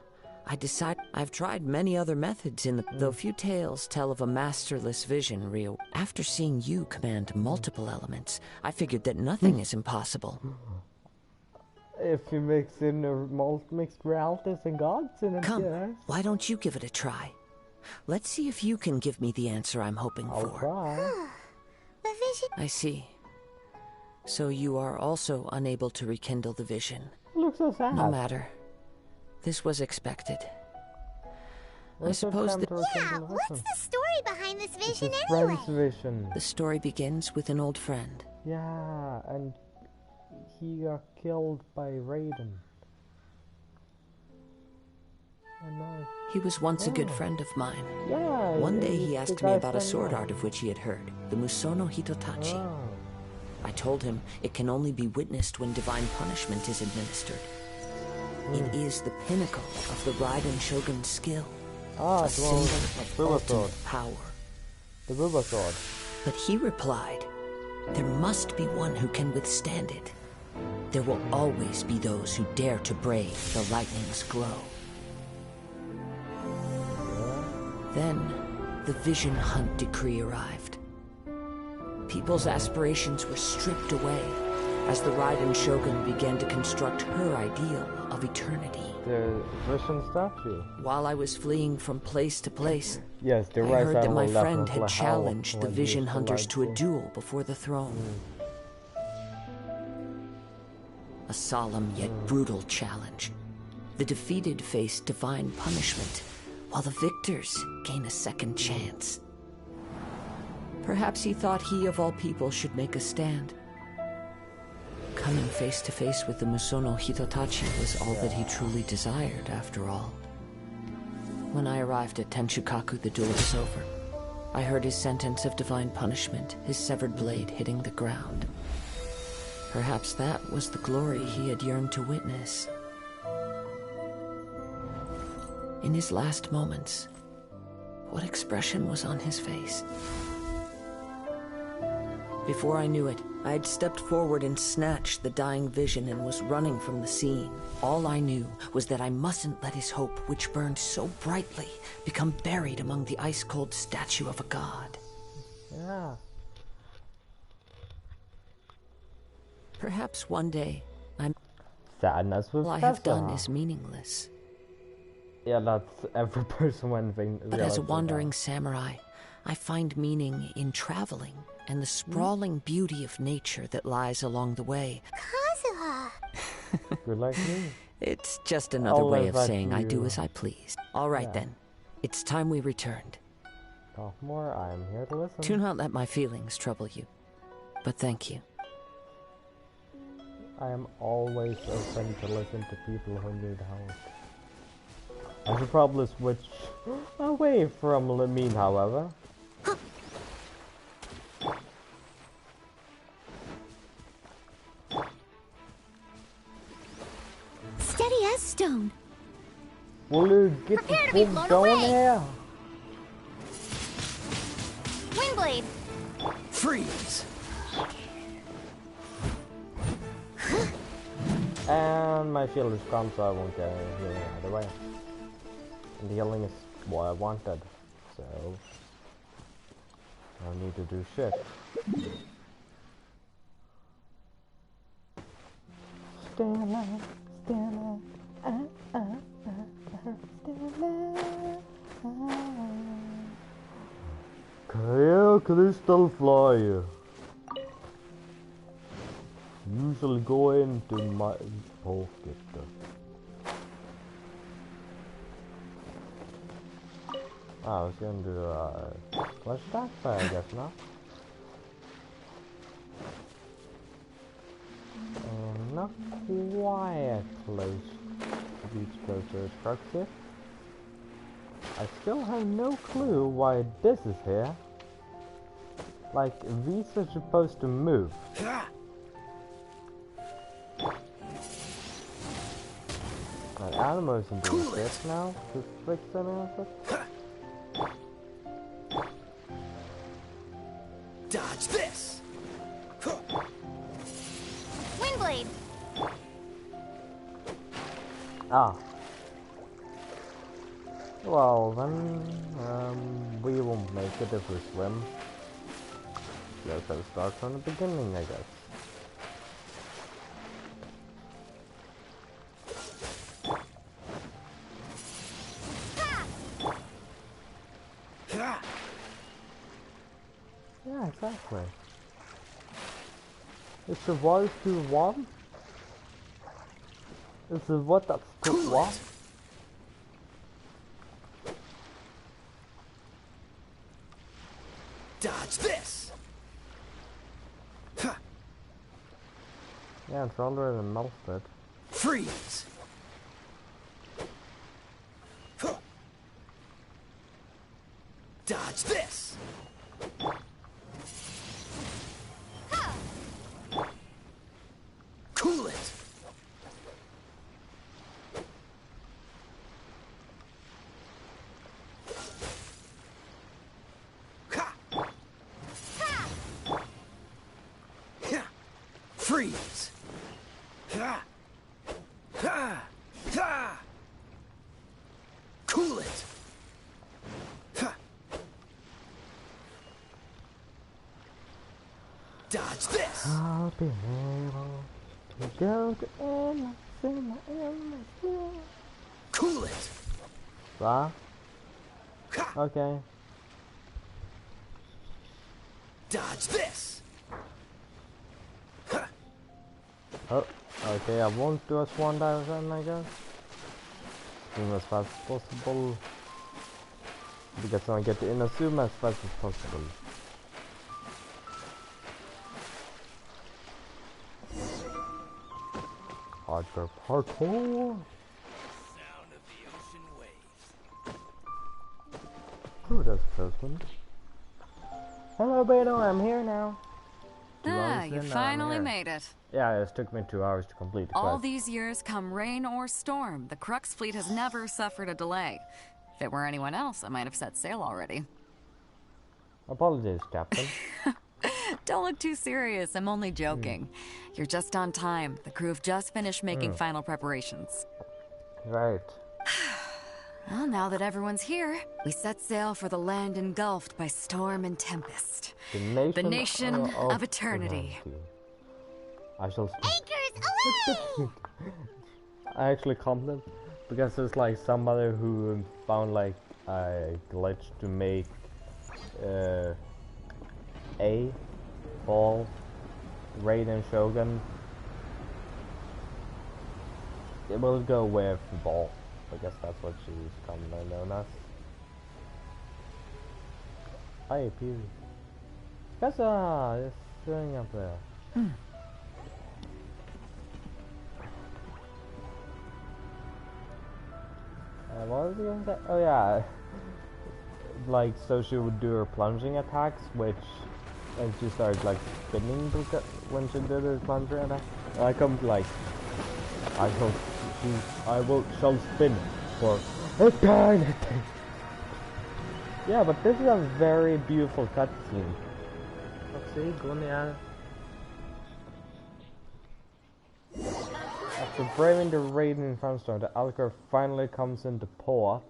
I decided I've tried many other methods though few tales tell of a masterless vision real. After seeing you command multiple elements, I figured that nothing is impossible.
If he mix in mixed realities and gods in it,
Come, why don't you give it a try? Let's see if you can give me the answer I'm hoping
I'll
for.
Try.
The vision...
I see. So you are also unable to rekindle the vision.
Looks so sad.
No matter. This was expected. I suppose that...
Yeah, what's the story behind this vision
it's
anyway?
Vision.
The story begins with an old friend.
Yeah, and he got killed by Raiden.
He was once a good friend of mine.
Yeah.
One day he asked me about a sword art of which he had heard, the Musono Hitotachi. I told him it can only be witnessed when divine punishment is administered. It is the pinnacle of the Raiden Shogun's skill. A symbol of ultimate power.
The Buba sword.
But he replied, there must be one who can withstand it. There will always be those who dare to brave the lightning's glow. Then, the Vision Hunt decree arrived. People's aspirations were stripped away as the Raiden Shogun began to construct her ideal of eternity.
the Russian statue.
While I was fleeing from place to place,
yes,
I heard that my friend had challenged the Vision Hunters to a duel before the throne. A solemn yet brutal challenge. The defeated face divine punishment, while the victors gain a second chance. Perhaps he thought he of all people should make a stand. Coming face to face with the Musono Hitotachi was all that he truly desired, after all. When I arrived at Tenshukaku, the duel was over. I heard his sentence of divine punishment, his severed blade hitting the ground. Perhaps that was the glory he had yearned to witness. In his last moments, what expression was on his face? Before I knew it, I had stepped forward and snatched the dying vision and was running from the scene. All I knew was that I mustn't let his hope, which burned so brightly, become buried among the ice-cold statue of a god.
Yeah.
Perhaps one day,
sadness with
all I have done is meaningless.
Yeah, that's every person when they
But as a wandering samurai, I find meaning in traveling and the sprawling beauty of nature that lies along the way.
Kazuha!
Good like me.
It's just another way of saying I do as I please. All right then, it's time we returned.
Talk more, I'm here to listen.
Do not let my feelings trouble you, but thank you.
I am always open to listen to people who need help. I should probably switch away from Lamine, however.
Steady as stone.
Will you get
Prepare
the boom going here?
Windblade!
Freeze!
And my shield is gone, so I won't get any healing either way. And the healing is what I wanted, so I don't need to do shit. Stay alive, stay alive, stay alive. Crystal fly. Usually go into my pocket. I was gonna do a flash attack, but I guess not. And not quite close to be closer structure. I still have no clue why this is here. Like, these are supposed to move. My animals in doing this now to fix them out.
Dodge this!
Windblade!
Ah. Well then, we won't make it if we swim. Let's have to start from the beginning, I guess. Yeah, exactly. It's a voice to one. It's a what that's to one.
Dodge this!
Yeah, it's already melted.
Freeze! Dodge this! Cool it! Freeze! Cool it! Dodge this!
I'll be able to go to endless in my endless. Bah? Okay.
Dodge this!
Oh, okay, I won't do a swan dive then, I guess. Swim as fast as possible. Because I get to Inazuma as fast as possible. Hardcore parkour!
Sound of the ocean waves.
Ooh, that's a close one. Hello, Beto, I'm here now.
You finally made it.
Yeah, it took me 2 hours to complete the quest.
All these years, come rain or storm, the Crux fleet has never suffered a delay. If it were anyone else, I might have set sail already.
Apologies, Captain.
Don't look too serious, I'm only joking. You're just on time. The crew have just finished making final preparations.
Right.
Well, now that everyone's here, we set sail for the land engulfed by storm and tempest.
The nation
of eternity.
I shall
Anchors away!
I actually compliment because there's like somebody who found like a glitch to make A, Ball, Raiden Shogun. It will go with Ball. I guess that's what she's commonly known as. Hi, Peewee. Kassa is sitting up there. What was I going to say? Oh yeah, like so she would do her plunging attacks, which and she started like spinning when she did her plunging attack. And I come to like, I shall spin for eternity. Yeah, but this is a very beautiful cutscene. Let's see, go in the air. After braving the Raiden Thunderstorm, the Alcor finally comes into port.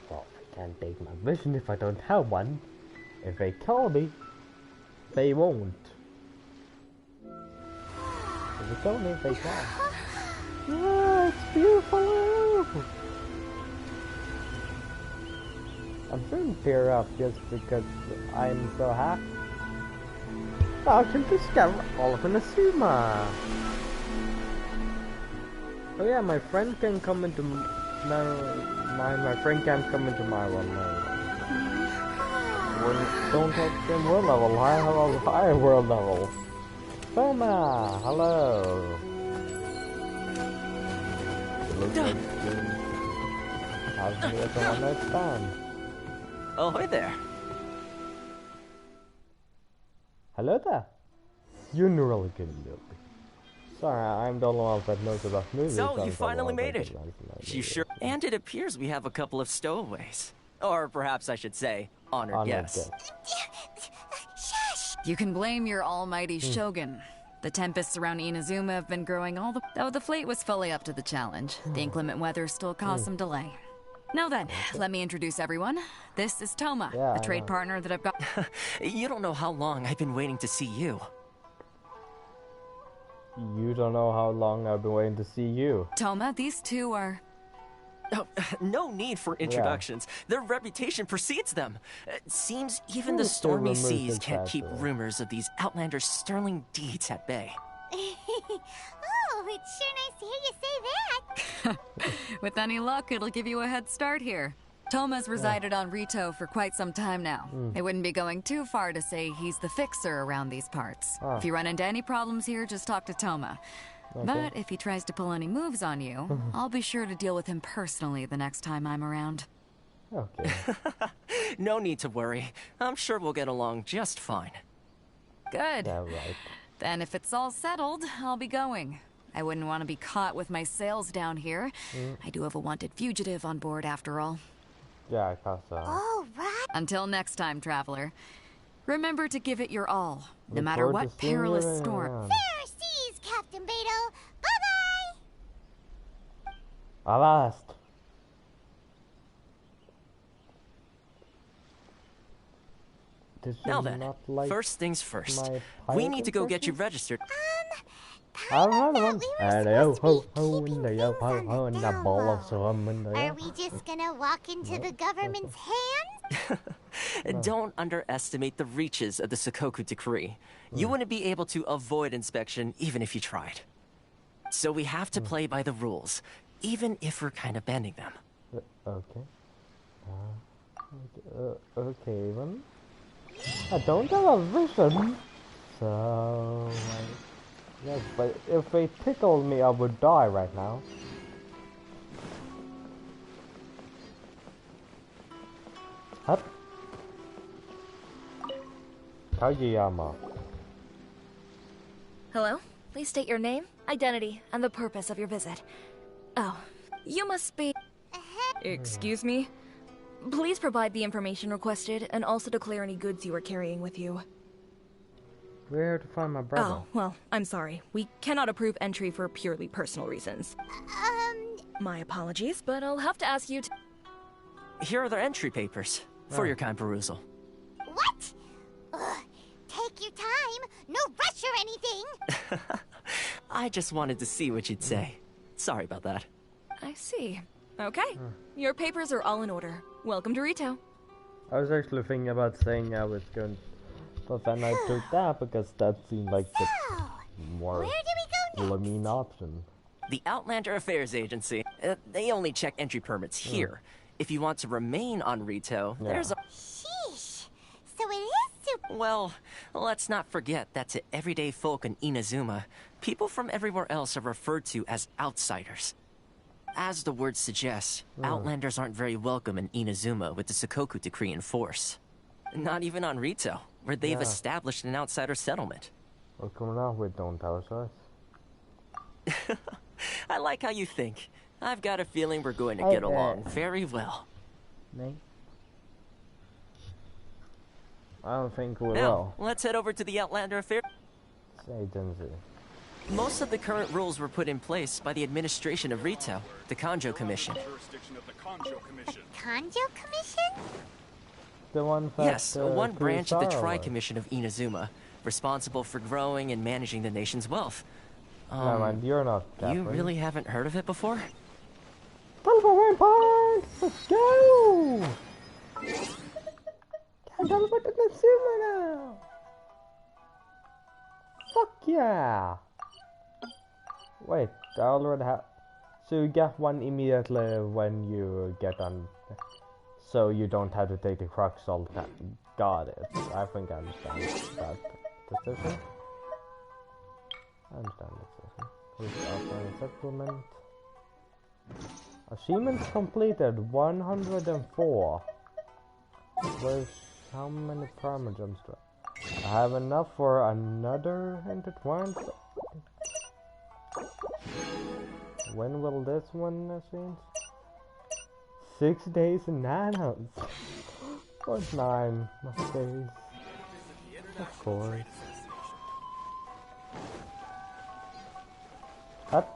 Well, I can't take my vision if I don't have one. If they kill me, they won't. If they kill me, they can. Yeah, it's beautiful! I'm feeling tear up just because I'm so happy. I can discover all of Inazuma. Oh yeah, my friend can come into my friend can't come into my one. Don't have the same world level. I have a higher world level. Toma, hello. Looks like how's the one night stand?
Oh, hi there.
Hello there. You're really good, Lily. Sorry, I'm the only one that knows about movies.
So, you finally made it. You sure? And it appears we have a couple of stowaways. Or perhaps I should say, honored guests.
You can blame your almighty Shogun. The tempests around Inazuma have been growing though the fleet was fully up to the challenge. The inclement weather still caused some delay. Now then, let me introduce everyone. This is Toma, the trade partner that I've got.
You don't know how long I've been waiting to see you.
You don't know how long I've been waiting to see you.
Toma, these two are...
Oh, no need for introductions. Their reputation precedes them. Seems even the stormy seas can't keep rumors of these outlanders' sterling deeds at bay.
Oh, it's sure nice to hear you say that.
With any luck, it'll give you a head start here. Toma's resided on Rito for quite some time now. It wouldn't be going too far to say he's the fixer around these parts. If you run into any problems here, just talk to Toma. But if he tries to pull any moves on you, I'll be sure to deal with him personally the next time I'm around.
Okay.
No need to worry. I'm sure we'll get along just fine.
Good.
Yeah, right.
Then if it's all settled, I'll be going. I wouldn't want to be caught with my sails down here. I do have a wanted fugitive on board after all.
Yeah, I guess so.
All right.
Until next time, traveler. Remember to give it your all, no matter what perilous storm.
Fair seas, Captain Beto. Bye-bye.
Avast.
Now then, first things first. We need to go get you registered.
kind of thought we were supposed to be keeping things on the down low. Are we just gonna walk into the government's hands?
Don't underestimate the reaches of the Sakoku Decree. You wouldn't be able to avoid inspection even if you tried. So we have to play by the rules, even if we're kind of bending them.
Okay. Okay then. I don't have a vision, so yes, but if they tickled me, I would die right now. Up. Kageyama.
Hello? Please state your name, identity, and the purpose of your visit. Oh, you must be... Excuse me? Please provide the information requested, and also declare any goods you are carrying with you.
Where to find my brother?
Oh, well, I'm sorry. We cannot approve entry for purely personal reasons. My apologies, but I'll have to ask you to...
Here are their entry papers, for your kind perusal.
What? Take your time. No rush or anything.
I just wanted to see what you'd say. Sorry about that.
I see. Okay. Your papers are all in order. Welcome to Rito.
I was actually thinking about saying I was going, but then I took that because that seemed like the more mean option.
The Outlander Affairs Agency. They only check entry permits here. If you want to remain on Rito, there's a...
Sheesh. So it is super...
Well, let's not forget that to everyday folk in Inazuma, people from everywhere else are referred to as outsiders. As the word suggests, Outlanders aren't very welcome in Inazuma with the Sakoku Decree in force. Not even on Rito, where they've established an outsider settlement.
What's going on with Don't Tell Us?
I like how you think. I've got a feeling we're going to get along very well.
Me? I don't think we
will. Let's head over to the Outlander Affairs
Agency.
Most of the current rules were put in place by the administration of Rito, the Kanjo Commission.
Kanjo Commission?
The one that,
yes, one branch of the Tri-Commission of Inazuma, responsible for growing and managing the nation's wealth.
No, man, you're not
You really haven't heard of it before?
Teleport point! Let's go! Can't teleport to Inazuma now! Fuck yeah! Wait, I already have... So you get one immediately when you get on... So you don't have to take the crux all the time. Got it. I think I understand that decision. I understand the decision. Settlement. Achievements completed 104. Where's how many primer jumps do I have enough for another intertwined? When will this one change? 6 days and 9 hours. Or 9 days. Of course. Up.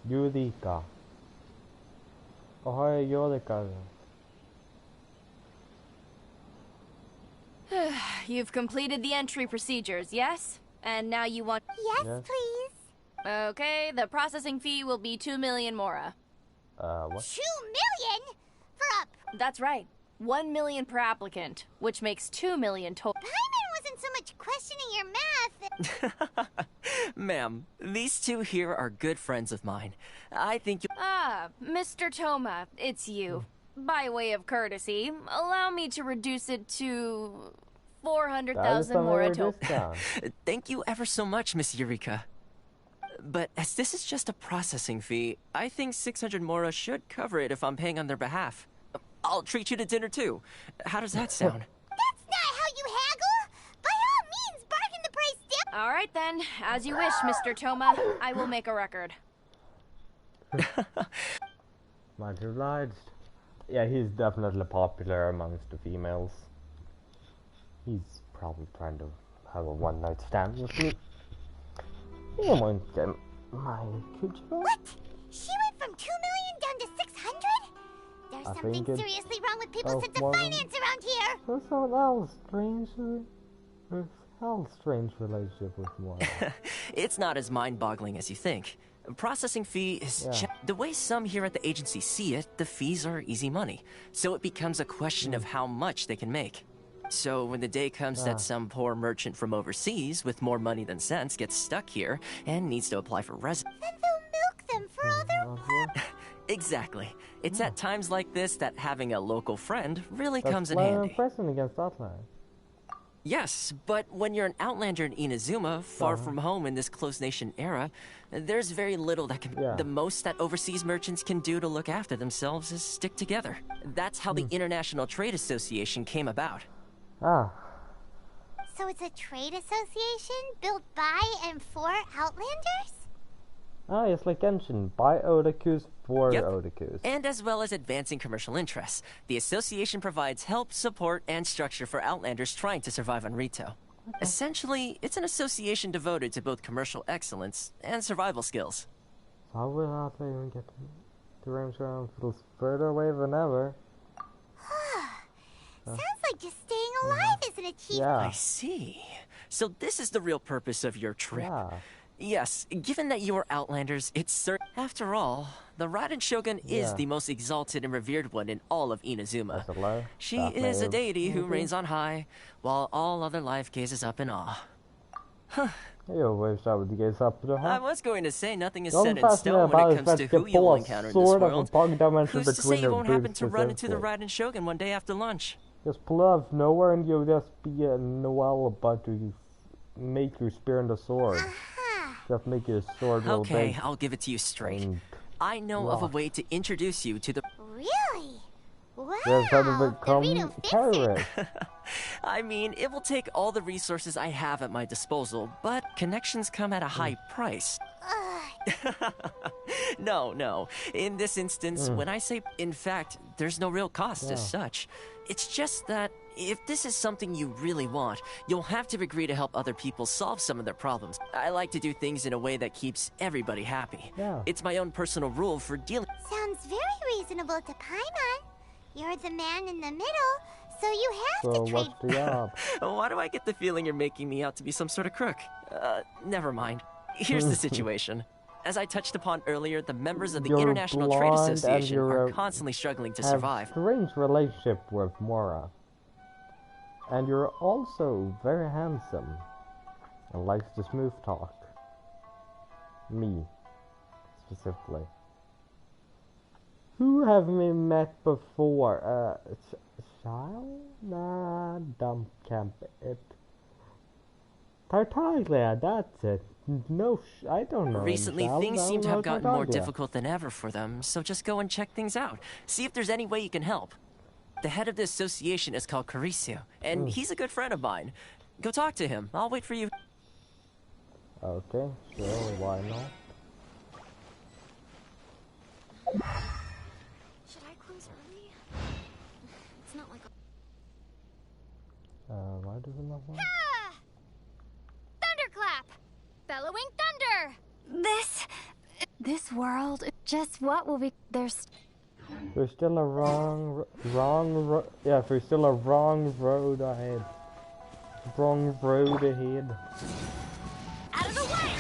Yurika. Oh, Yurika.
You've completed the entry procedures, yes? And now you want...
Yes, please.
Okay, the processing fee will be 2 million mora.
What?
2 million? For up.
That's right. 1 million per applicant, which makes 2 million total.
Paimon wasn't so much questioning your math.
Ma'am, these two here are good friends of mine. I think you...
Ah, Mr. Toma, it's you. By way of courtesy, allow me to reduce it to 400,000 mora total.
Thank you ever so much, Miss Eureka. But as this is just a processing fee, I think 600 mora should cover it if I'm paying on their behalf. I'll treat you to dinner too. How does that sound?
That's not how you haggle! By all means, bargain the price down!
Alright then, as you wish, Mr. Toma. I will make a record.
Much obliged. Yeah, he's definitely popular amongst the females. He's probably trying to have a one-night stand with me. He won't get my coochie.
What? She went from 2 million down to 600? There's something seriously wrong with people's sense of finance around here!
There's someone else, strangely. Hell strange relationship with Mora.
It's not as mind-boggling as you think. Processing fee is the way some here at the agency see it, the fees are easy money. So it becomes a question of how much they can make. So when the day comes that some poor merchant from overseas with more money than sense gets stuck here and needs to apply for residence,
then they'll milk them for all their worth.
Exactly. It's at times like this that having a local friend really comes in handy.
Impressive against Outlander.
Yes, but when you're an Outlander in Inazuma, far from home in this closed nation era, there's very little that can... The most that overseas merchants can do to look after themselves is stick together. That's how the International Trade Association came about.
So it's a trade association built by and for Outlanders?
It's like Genshin, by otakus, for otakus.
And as well as advancing commercial interests, the association provides help, support, and structure for Outlanders trying to survive on Rito. Essentially, it's an association devoted to both commercial excellence and survival skills.
How will Outlander get to range around feels further away than ever?
Sounds like just staying alive is an achievement.
I see. So this is the real purpose of your trip. Yes, given that you are Outlanders, it's certain. After all, the Raiden Shogun is the most exalted and revered one in all of Inazuma. She is a deity who reigns on high, while all other life gazes up in awe. I was going to say nothing is set in stone when it comes to who you'll encounter in this world. Who's to say you won't happen to run into the Raiden Shogun one day after lunch?
Just pull out of nowhere and you'll just be a Noel about to make your spear and the sword. Just make your sword real big.
Okay, I'll give it to you straight. I know of a way to introduce you to the...
Really? Wow!
Just how to become terrorist.
I mean, it will take all the resources I have at my disposal, but connections come at a high price. No. In this instance, when I say, in fact, there's no real cost as such. It's just that if this is something you really want, you'll have to agree to help other people solve some of their problems. I like to do things in a way that keeps everybody happy. It's my own personal rule for dealing...
Sounds very reasonable to Paimon. You're the man in the middle, so you have to trade...
what's the job?
Why do I get the feeling you're making me out to be some sort of crook? Never mind. Here's the situation. As I touched upon earlier, the members of the International Trade Association are constantly struggling to survive.
Have a strange relationship with Mora. And you're also very handsome. And likes to smooth talk. Me. Specifically. Who have we met before? Child? Nah, dump camp it. Tartaglia, that's it. No, I don't know.
Recently, things seem to have gotten more difficult than ever for them, so just go and check things out. See if there's any way you can help. The head of the association is called Caricio, and he's a good friend of mine. Go talk to him. I'll wait for you.
Okay, sure, why not?
Should I close early? It's not like
why does it not work?
Thunderclap! Bellowing thunder!
This world, just what will be...
There's still a wrong road ahead. Wrong road ahead.
Out of the way!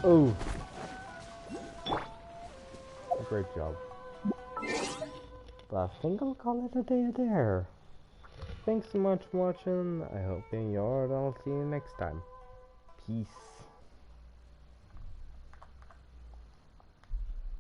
Oh. Great job. But I think I'll call it a day there. Thanks so much for watching. I hope you enjoyed. I'll see you next time. Peace.